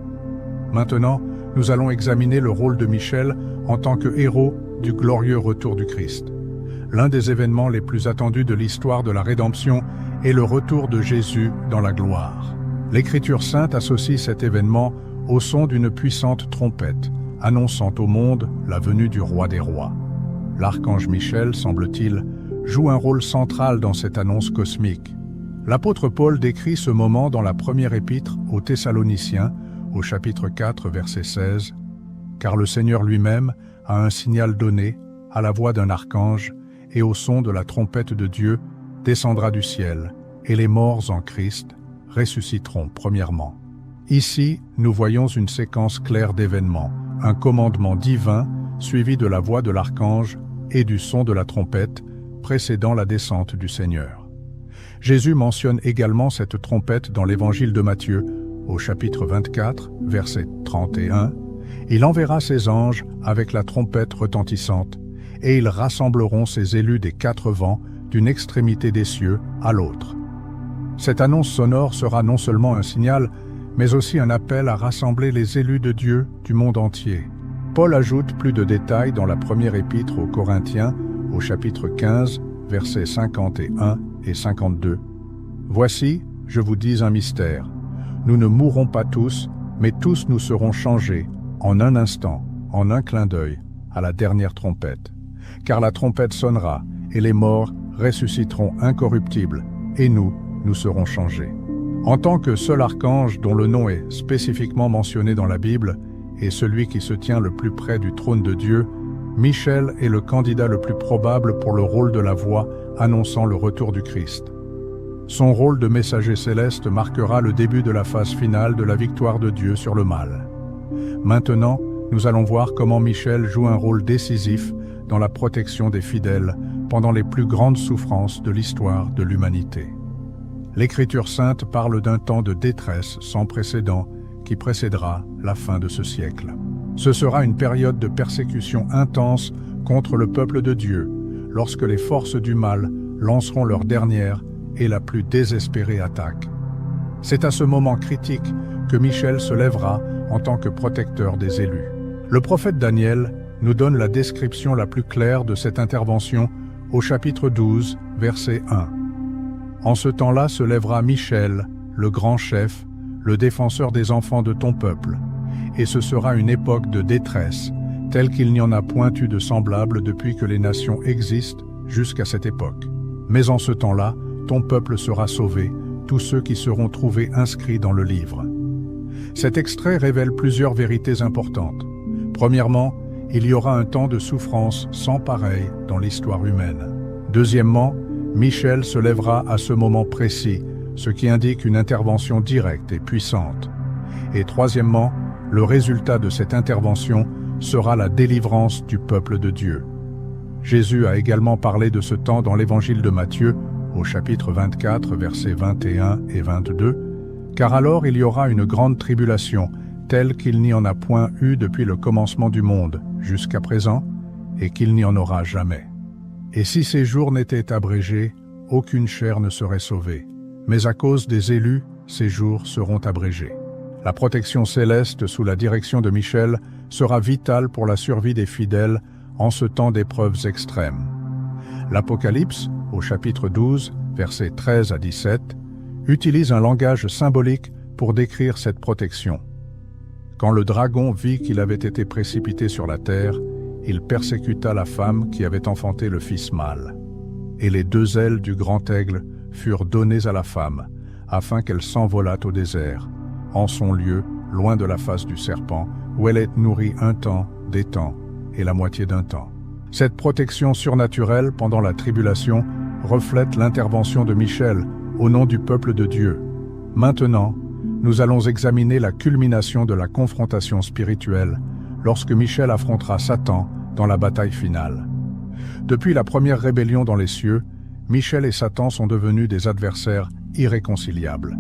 Maintenant, nous allons examiner le rôle de Michel en tant que héros du glorieux retour du Christ. l'un des événements les plus attendus de l'histoire de la rédemption est le retour de Jésus dans la gloire. L'Écriture sainte associe cet événement au son d'une puissante trompette, annonçant au monde la venue du Roi des Rois. L'archange Michel, semble-t-il, joue un rôle central dans cette annonce cosmique. L'apôtre Paul décrit ce moment dans la première épître aux Thessaloniciens, au chapitre 4, verset 16, « Car le Seigneur lui-même a un signal donné, à la voix d'un archange, et au son de la trompette de Dieu, descendra du ciel, et les morts en Christ ressusciteront premièrement. » Ici, nous voyons une séquence claire d'événements, un commandement divin suivi de la voix de l'archange et du son de la trompette précédant la descente du Seigneur. Jésus mentionne également cette trompette dans l'évangile de Matthieu, au chapitre 24, verset 31. « Il enverra ses anges avec la trompette retentissante, et ils rassembleront ses élus des 4 vents d'une extrémité des cieux à l'autre. » Cette annonce sonore sera non seulement un signal, mais aussi un appel à rassembler les élus de Dieu du monde entier. Paul ajoute plus de détails dans la première épître aux Corinthiens, au chapitre 15, versets 51 et 52. « Voici, je vous dis un mystère. Nous ne mourrons pas tous, mais tous nous serons changés, en un instant, en un clin d'œil, à la dernière trompette. Car la trompette sonnera, et les morts ressusciteront incorruptibles, et nous serons changés. » En tant que seul archange dont le nom est spécifiquement mentionné dans la Bible et celui qui se tient le plus près du trône de Dieu, Michel est le candidat le plus probable pour le rôle de la voix annonçant le retour du Christ. Son rôle de messager céleste marquera le début de la phase finale de la victoire de Dieu sur le mal. Maintenant, nous allons voir comment Michel joue un rôle décisif dans la protection des fidèles pendant les plus grandes souffrances de l'histoire de l'humanité. L'Écriture sainte parle d'un temps de détresse sans précédent qui précédera la fin de ce siècle. Ce sera une période de persécution intense contre le peuple de Dieu, lorsque les forces du mal lanceront leur dernière et la plus désespérée attaque. C'est à ce moment critique que Michel se lèvera en tant que protecteur des élus. Le prophète Daniel nous donne la description la plus claire de cette intervention au chapitre 12, verset 1. En ce temps-là se lèvera Michel, le grand chef, le défenseur des enfants de ton peuple, et ce sera une époque de détresse, telle qu'il n'y en a point eu de semblable depuis que les nations existent jusqu'à cette époque. Mais en ce temps-là, ton peuple sera sauvé, tous ceux qui seront trouvés inscrits dans le livre. Cet extrait révèle plusieurs vérités importantes. Premièrement, il y aura un temps de souffrance sans pareil dans l'histoire humaine. Deuxièmement, Michel se lèvera à ce moment précis, ce qui indique une intervention directe et puissante. Et troisièmement, le résultat de cette intervention sera la délivrance du peuple de Dieu. Jésus a également parlé de ce temps dans l'évangile de Matthieu, au chapitre 24, versets 21 et 22, « Car alors il y aura une grande tribulation, telle qu'il n'y en a point eu depuis le commencement du monde jusqu'à présent, et qu'il n'y en aura jamais. Et si ces jours n'étaient abrégés, aucune chair ne serait sauvée. Mais à cause des élus, ces jours seront abrégés. » La protection céleste sous la direction de Michel sera vitale pour la survie des fidèles en ce temps d'épreuves extrêmes. L'Apocalypse, au chapitre 12, versets 13 à 17, utilise un langage symbolique pour décrire cette protection. Quand le dragon vit qu'il avait été précipité sur la terre, il persécuta la femme qui avait enfanté le fils mâle. Et les 2 ailes du grand aigle furent données à la femme, afin qu'elle s'envolât au désert, en son lieu, loin de la face du serpent, où elle est nourrie un temps, des temps, et la moitié d'un temps. Cette protection surnaturelle pendant la tribulation reflète l'intervention de Michel au nom du peuple de Dieu. Maintenant, nous allons examiner la culmination de la confrontation spirituelle lorsque Michel affrontera Satan dans la bataille finale. Depuis la première rébellion dans les cieux, Michel et Satan sont devenus des adversaires irréconciliables.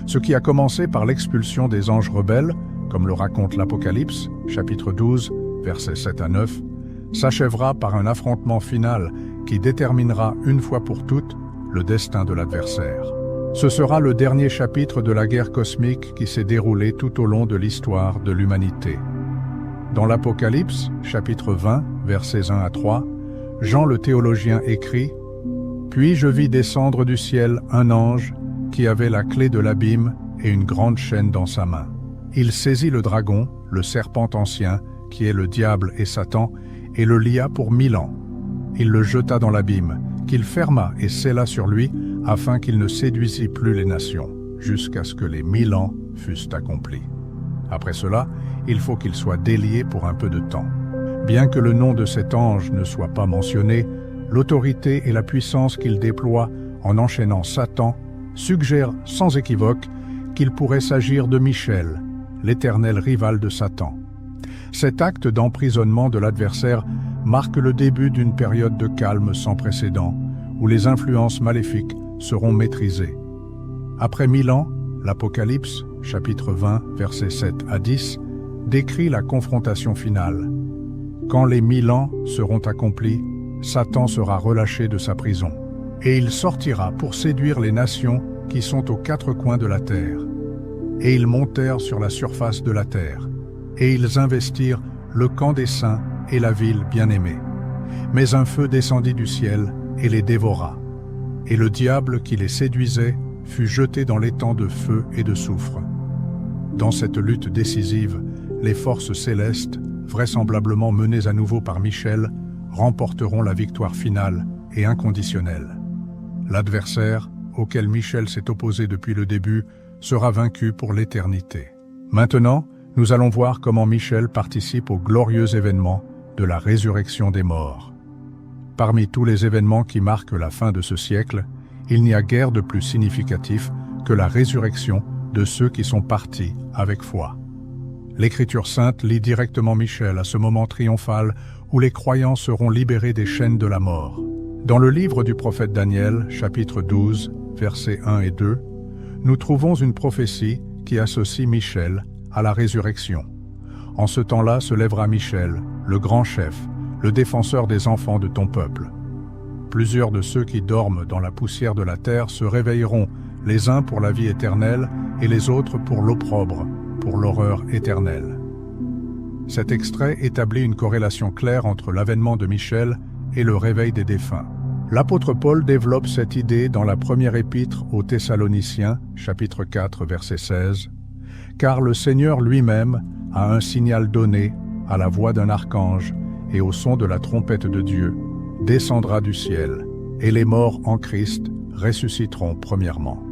Ce qui a commencé par l'expulsion des anges rebelles, comme le raconte l'Apocalypse, chapitre 12, versets 7 à 9, s'achèvera par un affrontement final qui déterminera une fois pour toutes le destin de l'adversaire. Ce sera le dernier chapitre de la guerre cosmique qui s'est déroulée tout au long de l'histoire de l'humanité. Dans l'Apocalypse, chapitre 20, versets 1 à 3, Jean le théologien écrit « Puis je vis descendre du ciel un ange qui avait la clé de l'abîme et une grande chaîne dans sa main. Il saisit le dragon, le serpent ancien, qui est le diable et Satan, et le lia pour 1000 ans. Il le jeta dans l'abîme, qu'il ferma et scella sur lui, afin qu'il ne séduisît plus les nations, jusqu'à ce que les 1000 ans fussent accomplis. Après cela, il faut qu'il soit délié pour un peu de temps. Bien que le nom de cet ange ne soit pas mentionné, l'autorité et la puissance qu'il déploie en enchaînant Satan suggèrent sans équivoque qu'il pourrait s'agir de Michel, l'éternel rival de Satan. Cet acte d'emprisonnement de l'adversaire marque le début d'une période de calme sans précédent, où les influences maléfiques seront maîtrisées. Après 1000 ans, l'Apocalypse, chapitre 20, versets 7 à 10, décrit la confrontation finale. Quand les 1000 ans seront accomplis, Satan sera relâché de sa prison, et il sortira pour séduire les nations qui sont aux 4 coins de la terre. Et ils montèrent sur la surface de la terre, et ils investirent le camp des saints et la ville bien-aimée. Mais un feu descendit du ciel et les dévora. Et le diable qui les séduisait fut jeté dans l'étang de feu et de soufre. Dans cette lutte décisive, les forces célestes, vraisemblablement menées à nouveau par Michel, remporteront la victoire finale et inconditionnelle. L'adversaire, auquel Michel s'est opposé depuis le début, sera vaincu pour l'éternité. Maintenant, nous allons voir comment Michel participe au glorieux événement de la résurrection des morts. Parmi tous les événements qui marquent la fin de ce siècle, il n'y a guère de plus significatif que la résurrection de ceux qui sont partis avec foi. L'Écriture sainte lit directement Michel à ce moment triomphal où les croyants seront libérés des chaînes de la mort. Dans le livre du prophète Daniel, chapitre 12, versets 1 et 2, nous trouvons une prophétie qui associe Michel à la résurrection. En ce temps-là se lèvera Michel, le grand chef, le défenseur des enfants de ton peuple. Plusieurs de ceux qui dorment dans la poussière de la terre se réveilleront, les uns pour la vie éternelle et les autres pour l'opprobre, pour l'horreur éternelle. Cet extrait établit une corrélation claire entre l'avènement de Michel et le réveil des défunts. L'apôtre Paul développe cette idée dans la première épître aux Thessaloniciens, chapitre 4, verset 16, « Car le Seigneur lui-même a un signal donné à la voix d'un archange et au son de la trompette de Dieu, descendra du ciel, et les morts en Christ ressusciteront premièrement. »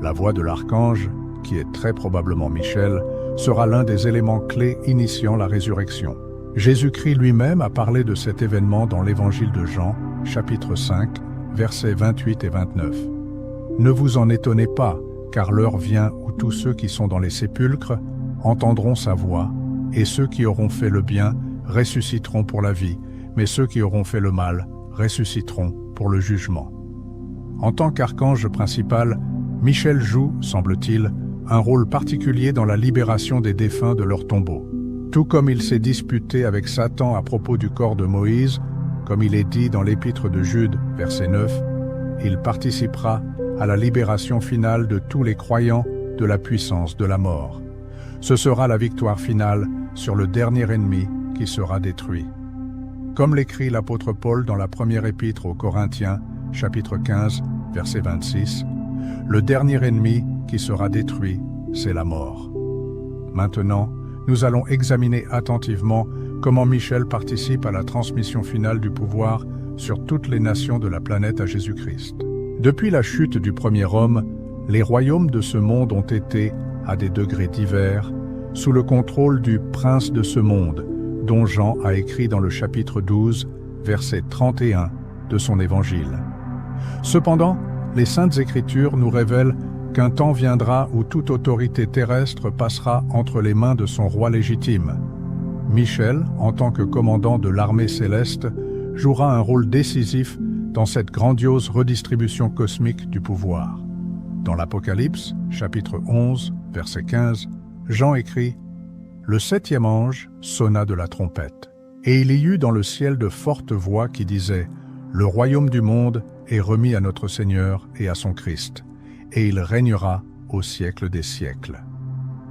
La voix de l'archange, qui est très probablement Michel, sera l'un des éléments clés initiant la résurrection. Jésus-Christ lui-même a parlé de cet événement dans l'évangile de Jean, chapitre 5, versets 28 et 29. « Ne vous en étonnez pas, car l'heure vient où tous ceux qui sont dans les sépulcres entendront sa voix, et ceux qui auront fait le bien ressusciteront pour la vie, mais ceux qui auront fait le mal ressusciteront pour le jugement. » En tant qu'archange principal, Michel joue, semble-t-il, un rôle particulier dans la libération des défunts de leur tombeau. Tout comme il s'est disputé avec Satan à propos du corps de Moïse, comme il est dit dans l'épître de Jude, verset 9, il participera à la libération finale de tous les croyants de la puissance de la mort. Ce sera la victoire finale sur le dernier ennemi qui sera détruit. Comme l'écrit l'apôtre Paul dans la première épître aux Corinthiens, chapitre 15, verset 26, le dernier ennemi qui sera détruit, c'est la mort. Maintenant, nous allons examiner attentivement comment Michel participe à la transmission finale du pouvoir sur toutes les nations de la planète à Jésus-Christ. Depuis la chute du premier homme, les royaumes de ce monde ont été, à des degrés divers, sous le contrôle du prince de ce monde, dont Jean a écrit dans le chapitre 12, verset 31 de son évangile. Cependant, les Saintes Écritures nous révèlent qu'un temps viendra où toute autorité terrestre passera entre les mains de son roi légitime. Michel, en tant que commandant de l'armée céleste, jouera un rôle décisif dans cette grandiose redistribution cosmique du pouvoir. Dans l'Apocalypse, chapitre 11, verset 15, Jean écrit « Le 7e ange sonna de la trompette, et il y eut dans le ciel de fortes voix qui disaient « Le royaume du monde est remis à notre Seigneur et à son Christ, et il régnera au siècle des siècles. »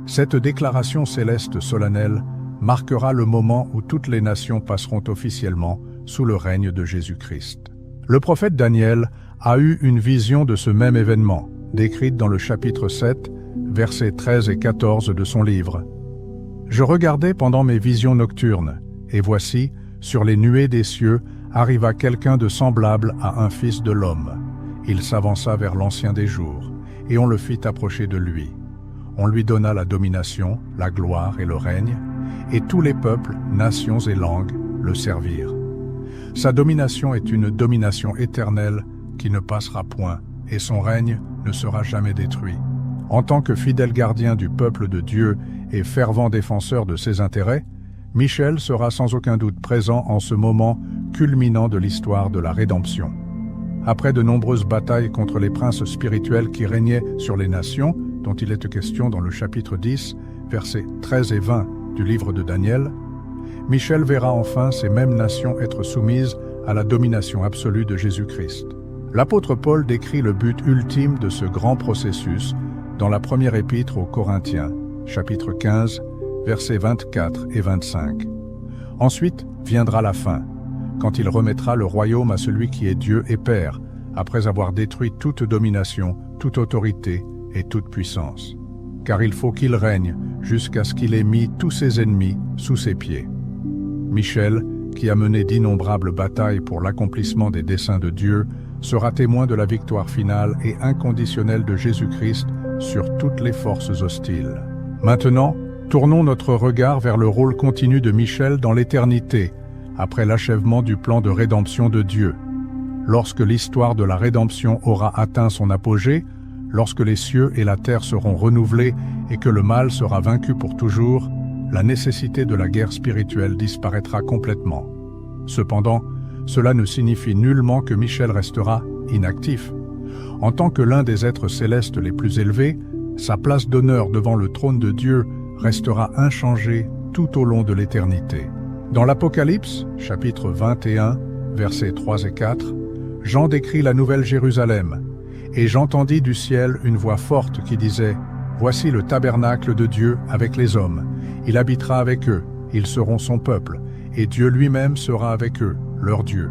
Cette déclaration céleste solennelle marquera le moment où toutes les nations passeront officiellement sous le règne de Jésus-Christ. Le prophète Daniel a eu une vision de ce même événement, décrite dans le chapitre 7, versets 13 et 14 de son livre. « Je regardais pendant mes visions nocturnes, et voici, sur les nuées des cieux, arriva quelqu'un de semblable à un fils de l'homme. Il s'avança vers l'Ancien des jours, et on le fit approcher de lui. On lui donna la domination, la gloire et le règne, et tous les peuples, nations et langues le servirent. Sa domination est une domination éternelle qui ne passera point, et son règne ne sera jamais détruit. En tant que fidèle gardien du peuple de Dieu et fervent défenseur de ses intérêts, Michel sera sans aucun doute présent en ce moment culminant de l'histoire de la rédemption. Après de nombreuses batailles contre les princes spirituels qui régnaient sur les nations, dont il est question dans le chapitre 10, versets 13 et 20 du livre de Daniel, Michel verra enfin ces mêmes nations être soumises à la domination absolue de Jésus-Christ. L'apôtre Paul décrit le but ultime de ce grand processus dans la première épître aux Corinthiens, chapitre 15, versets 24 et 25. Ensuite viendra la fin, quand il remettra le royaume à celui qui est Dieu et Père, après avoir détruit toute domination, toute autorité et toute puissance. Car il faut qu'il règne jusqu'à ce qu'il ait mis tous ses ennemis sous ses pieds. Michel, qui a mené d'innombrables batailles pour l'accomplissement des desseins de Dieu, sera témoin de la victoire finale et inconditionnelle de Jésus-Christ sur toutes les forces hostiles. Maintenant, tournons notre regard vers le rôle continu de Michel dans l'éternité, après l'achèvement du plan de rédemption de Dieu. Lorsque l'histoire de la rédemption aura atteint son apogée, lorsque les cieux et la terre seront renouvelés et que le mal sera vaincu pour toujours, la nécessité de la guerre spirituelle disparaîtra complètement. Cependant, cela ne signifie nullement que Michel restera inactif. En tant que l'un des êtres célestes les plus élevés, sa place d'honneur devant le trône de Dieu restera inchangée tout au long de l'éternité. Dans l'Apocalypse, chapitre 21, versets 3 et 4, Jean décrit la nouvelle Jérusalem, « Et j'entendis du ciel une voix forte qui disait, « Voici le tabernacle de Dieu avec les hommes. Il habitera avec eux, ils seront son peuple, et Dieu lui-même sera avec eux, leur Dieu.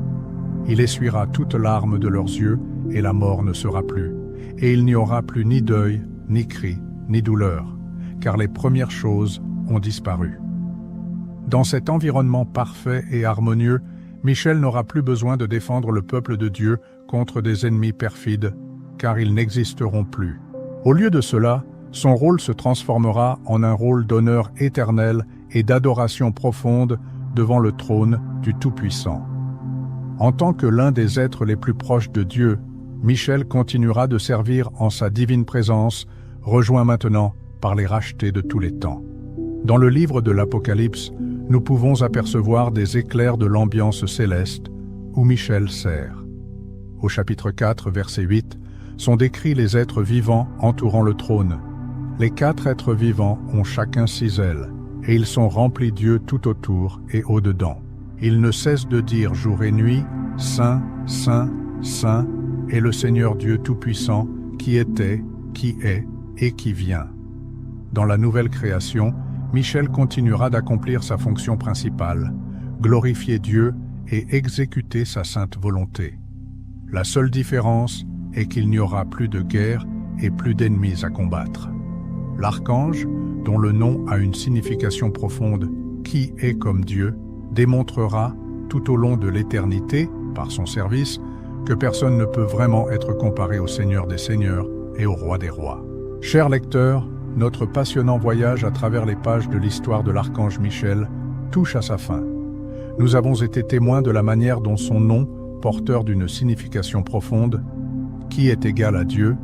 Il essuiera toute larme de leurs yeux, et la mort ne sera plus. Et il n'y aura plus ni deuil, ni cri, ni douleur, car les premières choses ont disparu. » Dans cet environnement parfait et harmonieux, Michel n'aura plus besoin de défendre le peuple de Dieu contre des ennemis perfides, car ils n'existeront plus. Au lieu de cela, son rôle se transformera en un rôle d'honneur éternel et d'adoration profonde devant le trône du Tout-Puissant. En tant que l'un des êtres les plus proches de Dieu, Michel continuera de servir en sa divine présence, rejoint maintenant par les rachetés de tous les temps. Dans le livre de l'Apocalypse, nous pouvons apercevoir des éclairs de l'ambiance céleste où Michel sert. Au chapitre 4, verset 8, sont décrits les êtres vivants entourant le trône. Les 4 êtres vivants ont chacun 6 ailes, et ils sont remplis d'yeux tout autour et au-dedans. Ils ne cessent de dire jour et nuit, « Saint, Saint, Saint est le Seigneur Dieu Tout-Puissant, qui était, qui est et qui vient. » Dans la nouvelle création, Michel continuera d'accomplir sa fonction principale, glorifier Dieu et exécuter sa sainte volonté. La seule différence est qu'il n'y aura plus de guerre et plus d'ennemis à combattre. L'archange, dont le nom a une signification profonde, qui est comme Dieu, démontrera tout au long de l'éternité, par son service, que personne ne peut vraiment être comparé au Seigneur des Seigneurs et au Roi des Rois. Chers lecteurs, notre passionnant voyage à travers les pages de l'histoire de l'archange Michel touche à sa fin. Nous avons été témoins de la manière dont son nom, porteur d'une signification profonde, qui est égal à Dieu,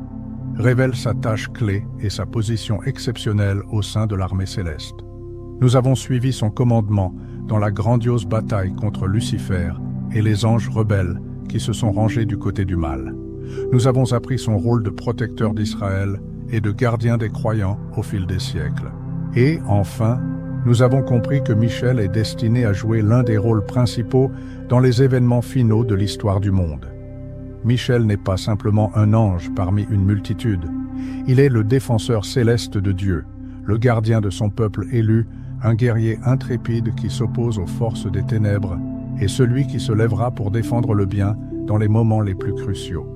révèle sa tâche clé et sa position exceptionnelle au sein de l'armée céleste. Nous avons suivi son commandement dans la grandiose bataille contre Lucifer et les anges rebelles qui se sont rangés du côté du mal. Nous avons appris son rôle de protecteur d'Israël et de gardien des croyants au fil des siècles. Et, enfin, nous avons compris que Michel est destiné à jouer l'un des rôles principaux dans les événements finaux de l'histoire du monde. Michel n'est pas simplement un ange parmi une multitude. Il est le défenseur céleste de Dieu, le gardien de son peuple élu, un guerrier intrépide qui s'oppose aux forces des ténèbres et celui qui se lèvera pour défendre le bien dans les moments les plus cruciaux.